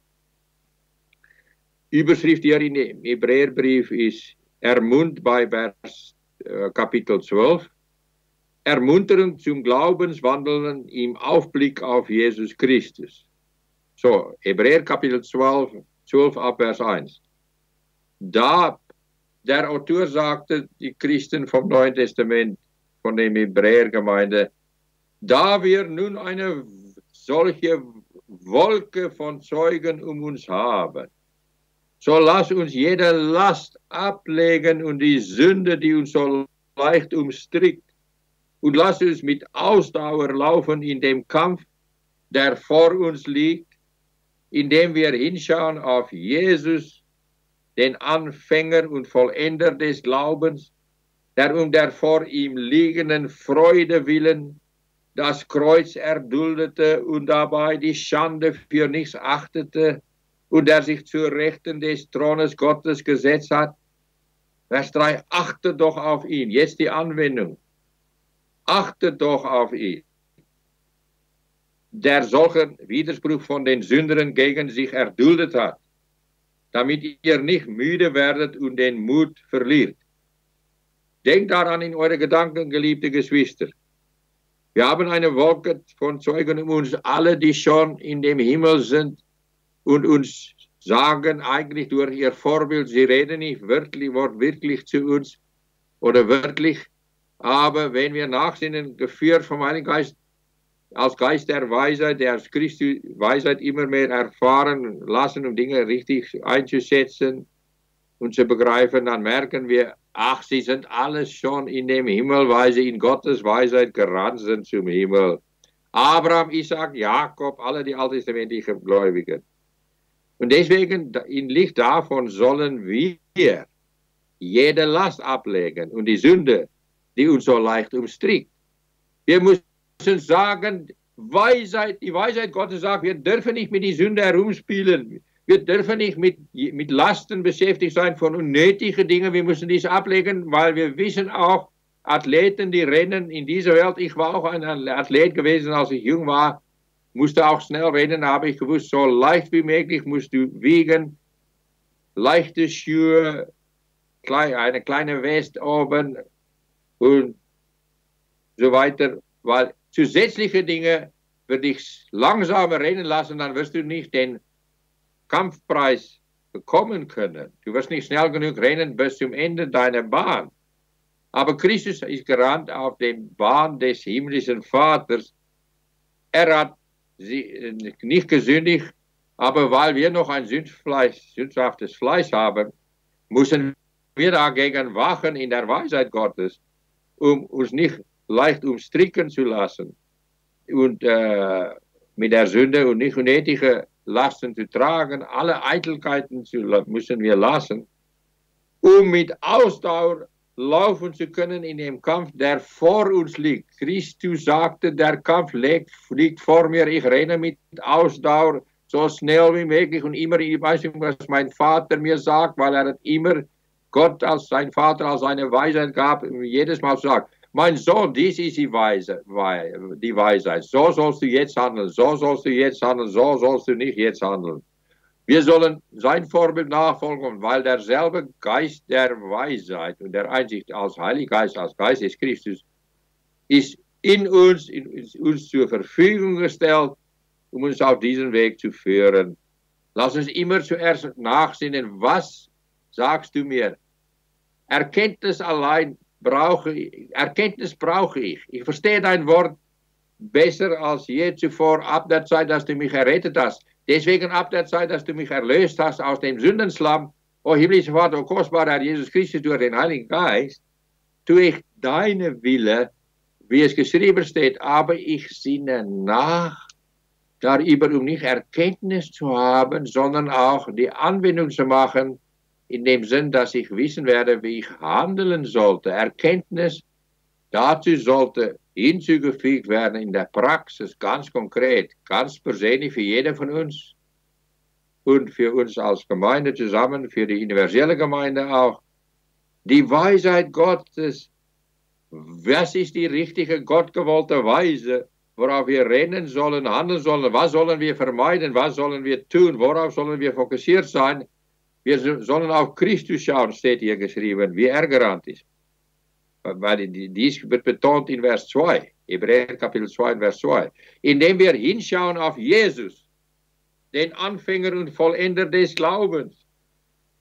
Überschrift hier in dem Hebräerbrief ist Ermunt bei Vers Kapitel 12. Ermunterung zum Glaubenswandeln im Aufblick auf Jesus Christus. So, Hebräer Kapitel 12 ab Vers 1. Da der Autor sagte, die Christen vom Neuen Testament, von der Hebräergemeinde, da wir nun eine solche Wolke von Zeugen um uns haben, so lass uns jede Last ablegen und die Sünde, die uns so leicht umstrickt, und lass uns mit Ausdauer laufen in dem Kampf, der vor uns liegt, indem wir hinschauen auf Jesus, den Anfänger und Vollender des Glaubens, der um der vor ihm liegenden Freude willen das Kreuz erduldete und dabei die Schande für nichts achtete und der sich zur Rechten des Thrones Gottes gesetzt hat. Vers 3, achte doch auf ihn. Jetzt die Anwendung. Achtet doch auf ihn, der solchen Widerspruch von den Sündern gegen sich erduldet hat, damit ihr nicht müde werdet und den Mut verliert. Denkt daran in eure Gedanken, geliebte Geschwister. Wir haben eine Wolke von Zeugen um uns alle, die schon in dem Himmel sind und uns sagen eigentlich durch ihr Vorbild, sie reden nicht wortwörtlich zu uns oder wörtlich, aber wenn wir nachsinnen, geführt vom Heiligen Geist, als Geist der Weisheit, der als Christus Weisheit immer mehr erfahren lassen, um Dinge richtig einzusetzen und zu begreifen, dann merken wir, ach, sie sind alles schon in dem Himmel, weil sie in Gottes Weisheit gerannt sind zum Himmel. Abraham, Isaac, Jakob, alle die alttestamentlichen Gläubigen. Und deswegen, in Licht davon sollen wir jede Last ablegen und die Sünde, die uns so leicht umstrickt. Wir müssen sagen, die Weisheit Gottes sagt, wir dürfen nicht mit die Sünde herumspielen. Wir dürfen nicht mit Lasten beschäftigt sein von unnötigen Dingen. Wir müssen dies ablegen, weil wir wissen auch, Athleten, die rennen in dieser Welt. Ich war auch ein Athlet gewesen, als ich jung war. Musste auch schnell rennen, habe ich gewusst, so leicht wie möglich musst du wiegen. Leichte Schuhe, eine kleine Weste oben und so weiter, weil zusätzliche Dinge würde dich langsamer rennen lassen, dann wirst du nicht den Kampfpreis bekommen können. Du wirst nicht schnell genug rennen bis zum Ende deiner Bahn. Aber Christus ist gerannt auf den Bahn des himmlischen Vaters. Er hat nicht gesündigt, aber weil wir noch ein sündhaftes Fleisch haben, müssen wir dagegen wachen in der Weisheit Gottes, um uns nicht leicht umstricken zu lassen und mit der Sünde und nicht unnötige Lasten zu tragen. Alle Eitelkeiten müssen wir lassen, um mit Ausdauer laufen zu können in dem Kampf, der vor uns liegt. Christus sagte, der Kampf liegt vor mir, ich renne mit Ausdauer so schnell wie möglich und immer, ich weiß nicht, was mein Vater mir sagt, weil er hat immer Gott als sein Vater, als seine Weisheit gab, jedes Mal sagt, mein Sohn, dies ist die Weisheit, so sollst du jetzt handeln, so sollst du jetzt handeln, so sollst du nicht jetzt handeln. Wir sollen sein Vorbild nachfolgen, weil derselbe Geist der Weisheit und der Einsicht als Heiliger Geist, als Geist des Christus, ist in uns zur Verfügung gestellt, um uns auf diesen Weg zu führen. Lass uns immer zuerst nachsinnen, was sagst du mir? Erkenntnis allein brauche ich. Ich verstehe dein Wort, besser als je zuvor ab der Zeit, dass du mich errettet hast. Deswegen ab der Zeit, dass du mich erlöst hast aus dem Sündenslamm, o himmlischer Vater, o kostbarer Herr Jesus Christus, durch den Heiligen Geist, tue ich deine Wille, wie es geschrieben steht, aber ich sinne nach darüber, um nicht Erkenntnis zu haben, sondern auch die Anwendung zu machen, in dem Sinn, dass ich wissen werde, wie ich handeln sollte. Erkenntnis, dazu sollte hinzugefügt werden in der Praxis, ganz konkret, ganz persönlich für jeden von uns und für uns als Gemeinde zusammen, für die universelle Gemeinde auch. Die Weisheit Gottes, was ist die richtige, gottgewollte Weise, worauf wir rennen sollen, handeln sollen, was sollen wir vermeiden, was sollen wir tun, worauf sollen wir fokussiert sein. Wir sollen auf Christus schauen, steht hier geschrieben, wie er gerannt ist. Weil dies wird betont in Vers 2, Hebräer Kapitel 2, Vers 2. Indem wir hinschauen auf Jesus, den Anfänger und Vollender des Glaubens,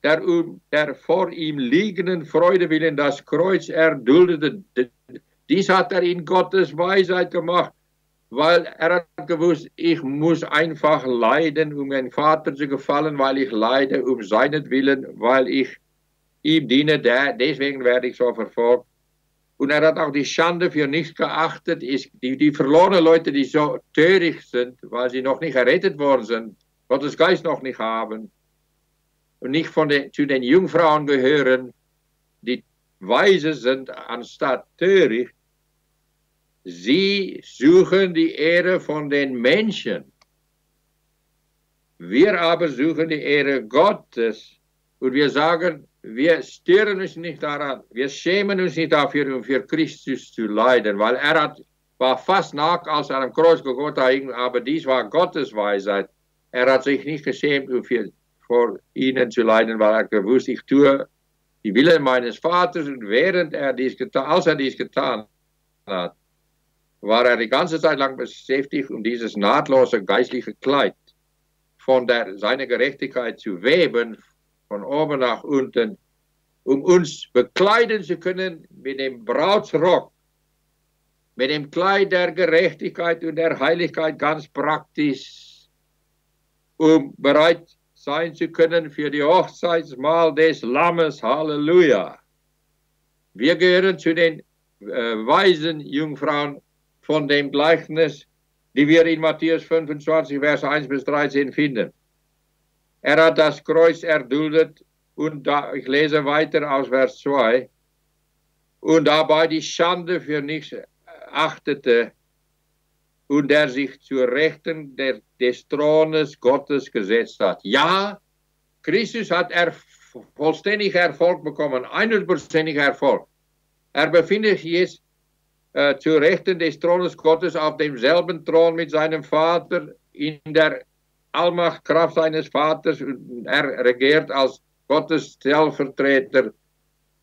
der vor ihm liegenden Freude willen das Kreuz erduldete. Dies hat er in Gottes Weisheit gemacht, weil er hat gewusst, ich muss einfach leiden, um meinem Vater zu gefallen, weil ich leide um seinetwillen, weil ich ihm diene, deswegen werde ich so verfolgt. Und er hat auch die Schande für nichts geachtet, die verlorenen Leute, die so töricht sind, weil sie noch nicht errettet worden sind, Gottes Geist noch nicht haben und nicht zu den Jungfrauen gehören, die weise sind anstatt töricht. Sie suchen die Ehre von den Menschen. Wir aber suchen die Ehre Gottes. Und wir sagen, wir stören uns nicht daran. Wir schämen uns nicht dafür, um für Christus zu leiden. Weil war fast nackt, als er am Kreuz Golgatha hing. Aber dies war Gottes Weisheit. Er hat sich nicht geschämt, um vor ihnen zu leiden, weil er gewusst, ich tue die Wille meines Vaters. Und als er dies getan hat, war er die ganze Zeit lang beschäftigt, um dieses nahtlose geistliche Kleid von seiner Gerechtigkeit zu weben, von oben nach unten, um uns bekleiden zu können mit dem Brautsrock, mit dem Kleid der Gerechtigkeit und der Heiligkeit ganz praktisch, um bereit sein zu können für die Hochzeitsmahl des Lammes. Halleluja! Wir gehören zu den weisen Jungfrauen von dem Gleichnis, die wir in Matthäus 25, Vers 1 bis 13 finden. Er hat das Kreuz erduldet und ich lese weiter aus Vers 2, und dabei die Schande für nichts achtete und der sich zur Rechten des Thrones Gottes gesetzt hat. Ja, Christus hat vollständig Erfolg bekommen, 100% Erfolg. Er befindet sich jetzt zu Rechten des Thrones Gottes auf demselben Thron mit seinem Vater in der Allmacht, Kraft seines Vaters. Er regiert als Gottes Stellvertreter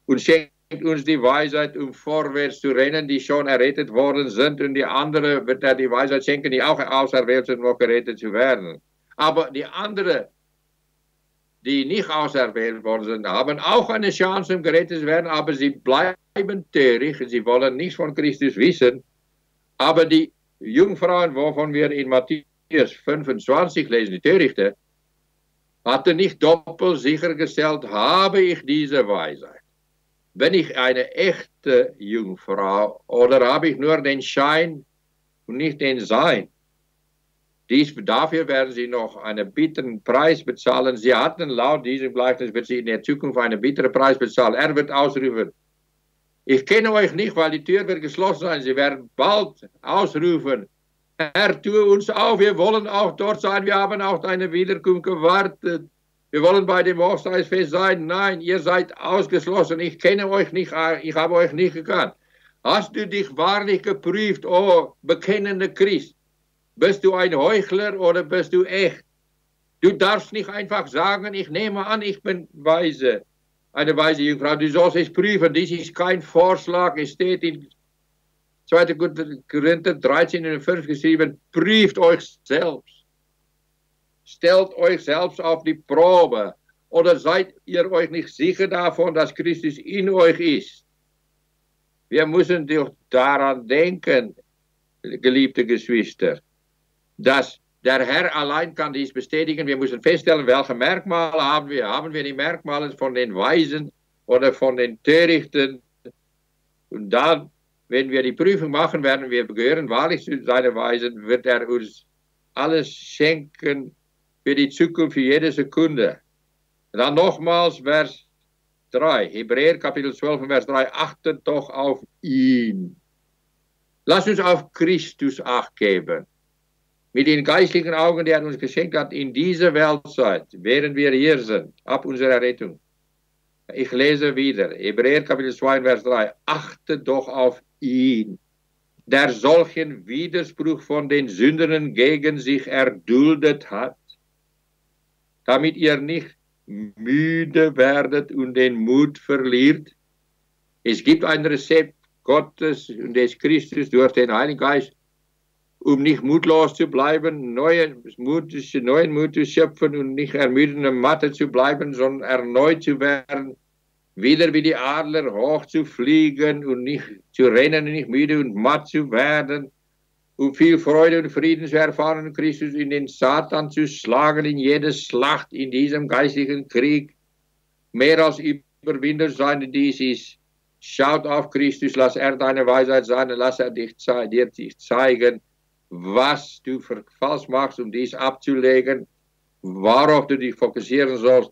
und schenkt uns die Weisheit, um vorwärts zu rennen, die schon errettet worden sind, und die andere wird er die Weisheit schenken, die auch auserwählt sind, noch gerettet zu werden. Aber die anderen, die nicht auserwählt worden sind, haben auch eine Chance, um gerettet zu werden, aber sie bleiben töricht, sie wollen nichts von Christus wissen. Aber die Jungfrauen, wovon wir in Matthäus 25 lesen, die Törichte, hatten nicht doppelt sichergestellt, habe ich diese Weisheit? Bin ich eine echte Jungfrau oder habe ich nur den Schein und nicht den Sein? Dafür werden sie noch einen bitteren Preis bezahlen. Sie hatten laut diesem Gleichnis, wird sie in der Zukunft einen bitteren Preis bezahlen. Er wird ausrufen, ich kenne euch nicht, weil die Tür wird geschlossen sein. Sie werden bald ausrufen, Herr, tue uns auf, wir wollen auch dort sein, wir haben auf deine Wiederkunft gewartet. Wir wollen bei dem Hochzeitsfest sein. Nein, ihr seid ausgeschlossen, ich kenne euch nicht, ich habe euch nicht gekannt. Hast du dich wahrlich geprüft, oh bekennende Christ? Bist du ein Heuchler oder bist du echt? Du darfst nicht einfach sagen, ich nehme an, ich bin weise. Eine weise Jungfrau, du sollst es prüfen. Dies ist kein Vorschlag. Es steht in 2. Korinther 13 und 5 geschrieben, prüft euch selbst. Stellt euch selbst auf die Probe. Oder seid ihr euch nicht sicher davon, dass Christus in euch ist? Wir müssen daran denken, geliebte Geschwister. Der Herr allein kann dies bestätigen. Wir müssen feststellen, welche Merkmale haben wir. Haben wir die Merkmale von den Weisen oder von den Törichten? Und dann, wenn wir die Prüfung machen, werden wir gehören wahrlich zu seinen Weisen, wird er uns alles schenken für die Zukunft, für jede Sekunde. Und dann nochmals Vers 3, Hebräer Kapitel 12, Vers 3, achtet doch auf ihn. Lass uns auf Christus Acht geben. Mit den geistlichen Augen, die er uns geschenkt hat in dieser Weltzeit, während wir hier sind, ab unserer Rettung. Ich lese wieder, Hebräer Kapitel 2, Vers 3, achtet doch auf ihn, der solchen Widerspruch von den Sündern gegen sich erduldet hat, damit ihr nicht müde werdet und den Mut verliert. Es gibt ein Rezept Gottes und des Christus durch den Heiligen Geist, um nicht mutlos zu bleiben, neuen Mut zu schöpfen und nicht ermüdend und matte zu bleiben, sondern erneut zu werden, wieder wie die Adler hoch zu fliegen und nicht zu rennen, nicht müde und matt zu werden, um viel Freude und Frieden zu erfahren und Christus in den Satan zu schlagen, in jeder Schlacht, in diesem geistlichen Krieg, mehr als Überwinder sein, dies ist. Schaut auf Christus, lass er deine Weisheit sein und lass er dir zeigen, was du falsch machst, um dies abzulegen, worauf du dich fokussieren sollst.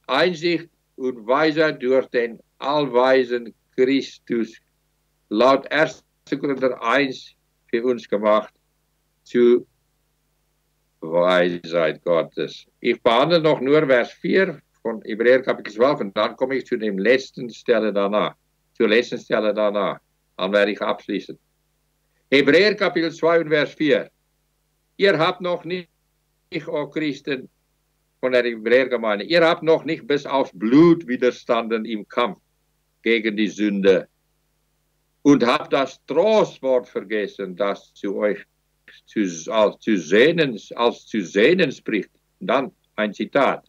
Einsicht und Weisheit durch den allweisen Christus, laut 1. Korinther 1 für uns gemacht, zu Weisheit Gottes. Ich behandle noch nur Vers 4 von Hebräer Kapitel 12 und dann komme ich zu der letzten Stelle danach. Dann werde ich abschließen. Hebräer Kapitel 2 und Vers 4. Ihr habt noch nicht, o Christen von der Hebräergemeinde, ihr habt noch nicht bis aufs Blut widerstanden im Kampf gegen die Sünde und habt das Trostwort vergessen, das zu euch als zu sehnen spricht. Und dann ein Zitat.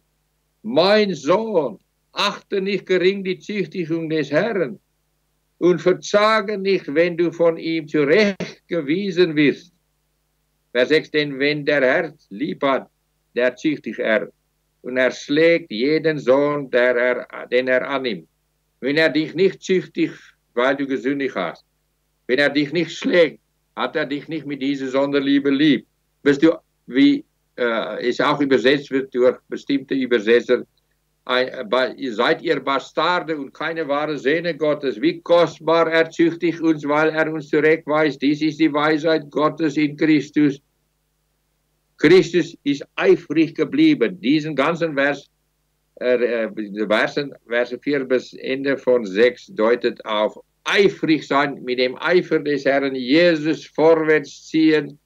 Mein Sohn, achte nicht gering die Züchtigung des Herrn und verzage nicht, wenn du von ihm zurechtgewiesen wirst. Vers 6, denn wenn der Herr lieb hat, der züchtigt er und er schlägt jeden Sohn, den er annimmt. Wenn er dich nicht züchtigt, weil du gesündigt hast, wenn er dich nicht schlägt, hat er dich nicht mit dieser Sonderliebe lieb. Bist du, wie es auch übersetzt wird durch bestimmte Übersetzer, seid ihr Bastarde und keine wahre Söhne Gottes. Wie kostbar er züchtigt uns, weil er uns zurechtweist. Dies ist die Weisheit Gottes in Christus. Christus ist eifrig geblieben. Diesen ganzen Verse 4 bis Ende von 6 deutet auf eifrig sein, mit dem Eifer des Herrn Jesus vorwärts ziehen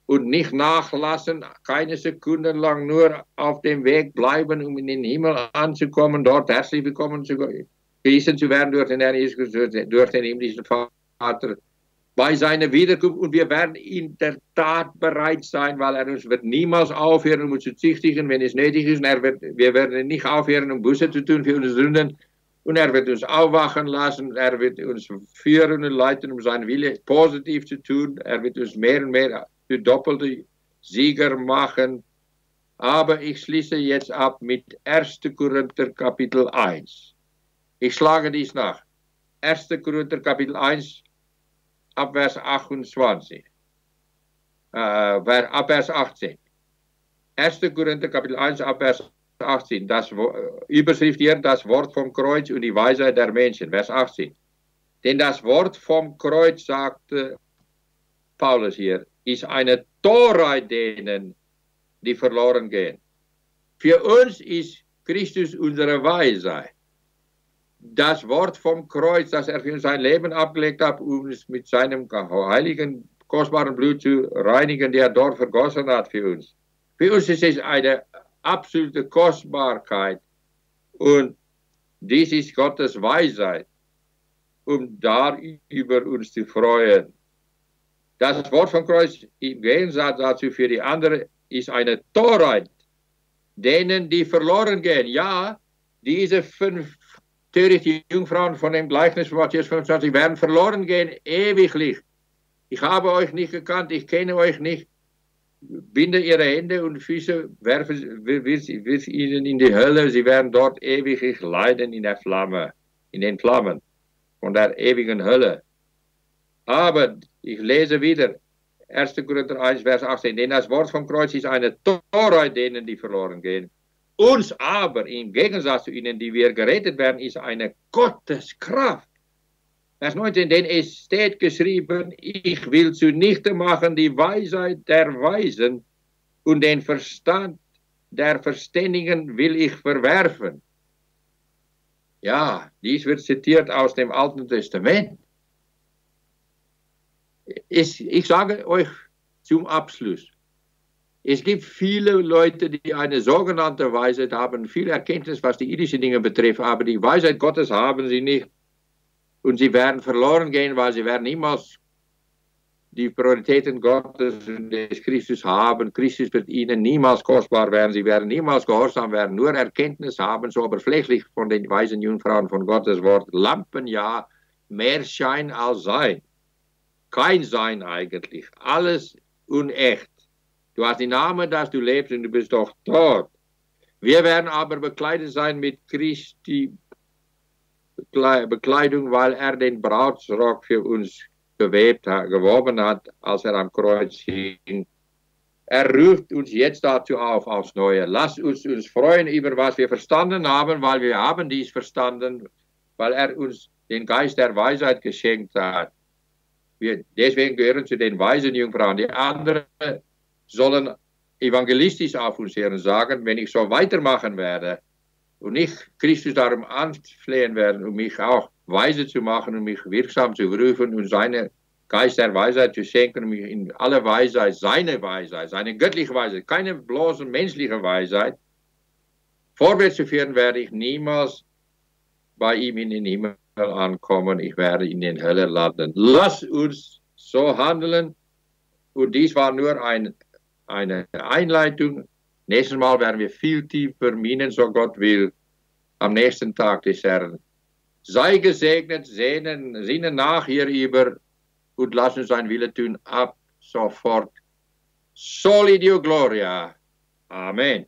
und nicht nachlassen, keine Sekunden lang nur auf dem Weg bleiben, um in den Himmel anzukommen, dort herzlich willkommen zu geheißen zu werden durch den Herrn Jesus, durch den himmlischen Vater, bei seiner Wiederkunft. Und wir werden in der Tat bereit sein, weil er uns wird niemals aufhören, um uns zu züchtigen, wenn es nötig ist. Und wir werden nicht aufhören, um Buße zu tun für unsere Sünden. Und er wird uns aufwachen lassen, er wird uns führen und leiten, um seinen Wille positiv zu tun. Er wird uns mehr und mehr für doppelte Sieger machen. Aber ich schließe jetzt ab mit 1. Korinther Kapitel 1. Ich schlage dies nach. 1. Korinther Kapitel 1, ab Vers 28. Ab Vers 18. 1. Korinther Kapitel 1, ab Vers 18. Das Überschrift hier, das Wort vom Kreuz und die Weisheit der Menschen. Vers 18. Denn das Wort vom Kreuz, sagte Paulus hier, ist eine Torheit denen, die verloren gehen. Für uns ist Christus unsere Weisheit. Das Wort vom Kreuz, das er für sein Leben abgelegt hat, um uns mit seinem heiligen, kostbaren Blut zu reinigen, der er dort vergossen hat für uns. Für uns ist es eine absolute Kostbarkeit. Und dies ist Gottes Weisheit, um darüber uns zu freuen. Das Wort vom Kreuz im Gegensatz dazu für die anderen ist eine Torheit. Denen, die verloren gehen. Ja, diese 5 törichte Jungfrauen von dem Gleichnis von Matthäus 25 werden verloren gehen, ewiglich. Ich habe euch nicht gekannt, ich kenne euch nicht. Binde ihre Hände und Füße, wirf ihnen in die Hölle, sie werden dort ewig leiden in der Flamme, in den Flammen von der ewigen Hölle. Aber ich lese wieder 1. Korinther 1, Vers 18, denn das Wort vom Kreuz ist eine Torheit denen, die verloren gehen. Uns aber, im Gegensatz zu ihnen, die wir gerettet werden, ist eine Gotteskraft. Vers 19, denn es steht geschrieben, ich will zunichte machen die Weisheit der Weisen und den Verstand der Verständigen will ich verwerfen. Ja, dies wird zitiert aus dem Alten Testament. Ich sage euch zum Abschluss, es gibt viele Leute, die eine sogenannte Weisheit haben, viel Erkenntnis, was die irdischen Dinge betrifft, aber die Weisheit Gottes haben sie nicht. Und sie werden verloren gehen, weil sie werden niemals die Prioritäten Gottes und des Christus haben. Christus wird ihnen niemals kostbar werden. Sie werden niemals gehorsam werden, nur Erkenntnis haben, so oberflächlich von den weisen Jungfrauen von Gottes Wort. Lampen, ja, mehr Schein als Sein. Kein Sein eigentlich. Alles unecht. Du hast den Namen, dass du lebst und du bist doch tot. Wir werden aber bekleidet sein mit Christi Bekleidung, weil er den Brautsrock für uns gewoben hat, als er am Kreuz hing. Er ruft uns jetzt dazu auf, aufs Neue. Lasst uns freuen über was wir verstanden haben, weil wir haben dies verstanden, weil er uns den Geist der Weisheit geschenkt hat. Wir deswegen gehören zu den weisen Jungfrauen. Die anderen sollen evangelistisch auf uns hören sagen, wenn ich so weitermachen werde und nicht Christus darum anflehen werde, um mich auch weise zu machen, um mich wirksam zu rufen und seine Geist der Weisheit zu schenken, um mich in alle Weisheit, seine göttliche Weisheit, keine bloße menschliche Weisheit, vorwärts zu führen, werde ich niemals bei ihm in den Himmel ankommen. Ich werde in den Hölle landen. Lass uns so handeln. Und dies war nur eine Einleitung. Nächstes Mal werden wir viel tiefer minen, so Gott will, am nächsten Tag des Herrn. Sei gesegnet, sinnen nach hierüber und lass uns sein Wille tun ab sofort. Soli Deo Gloria. Amen.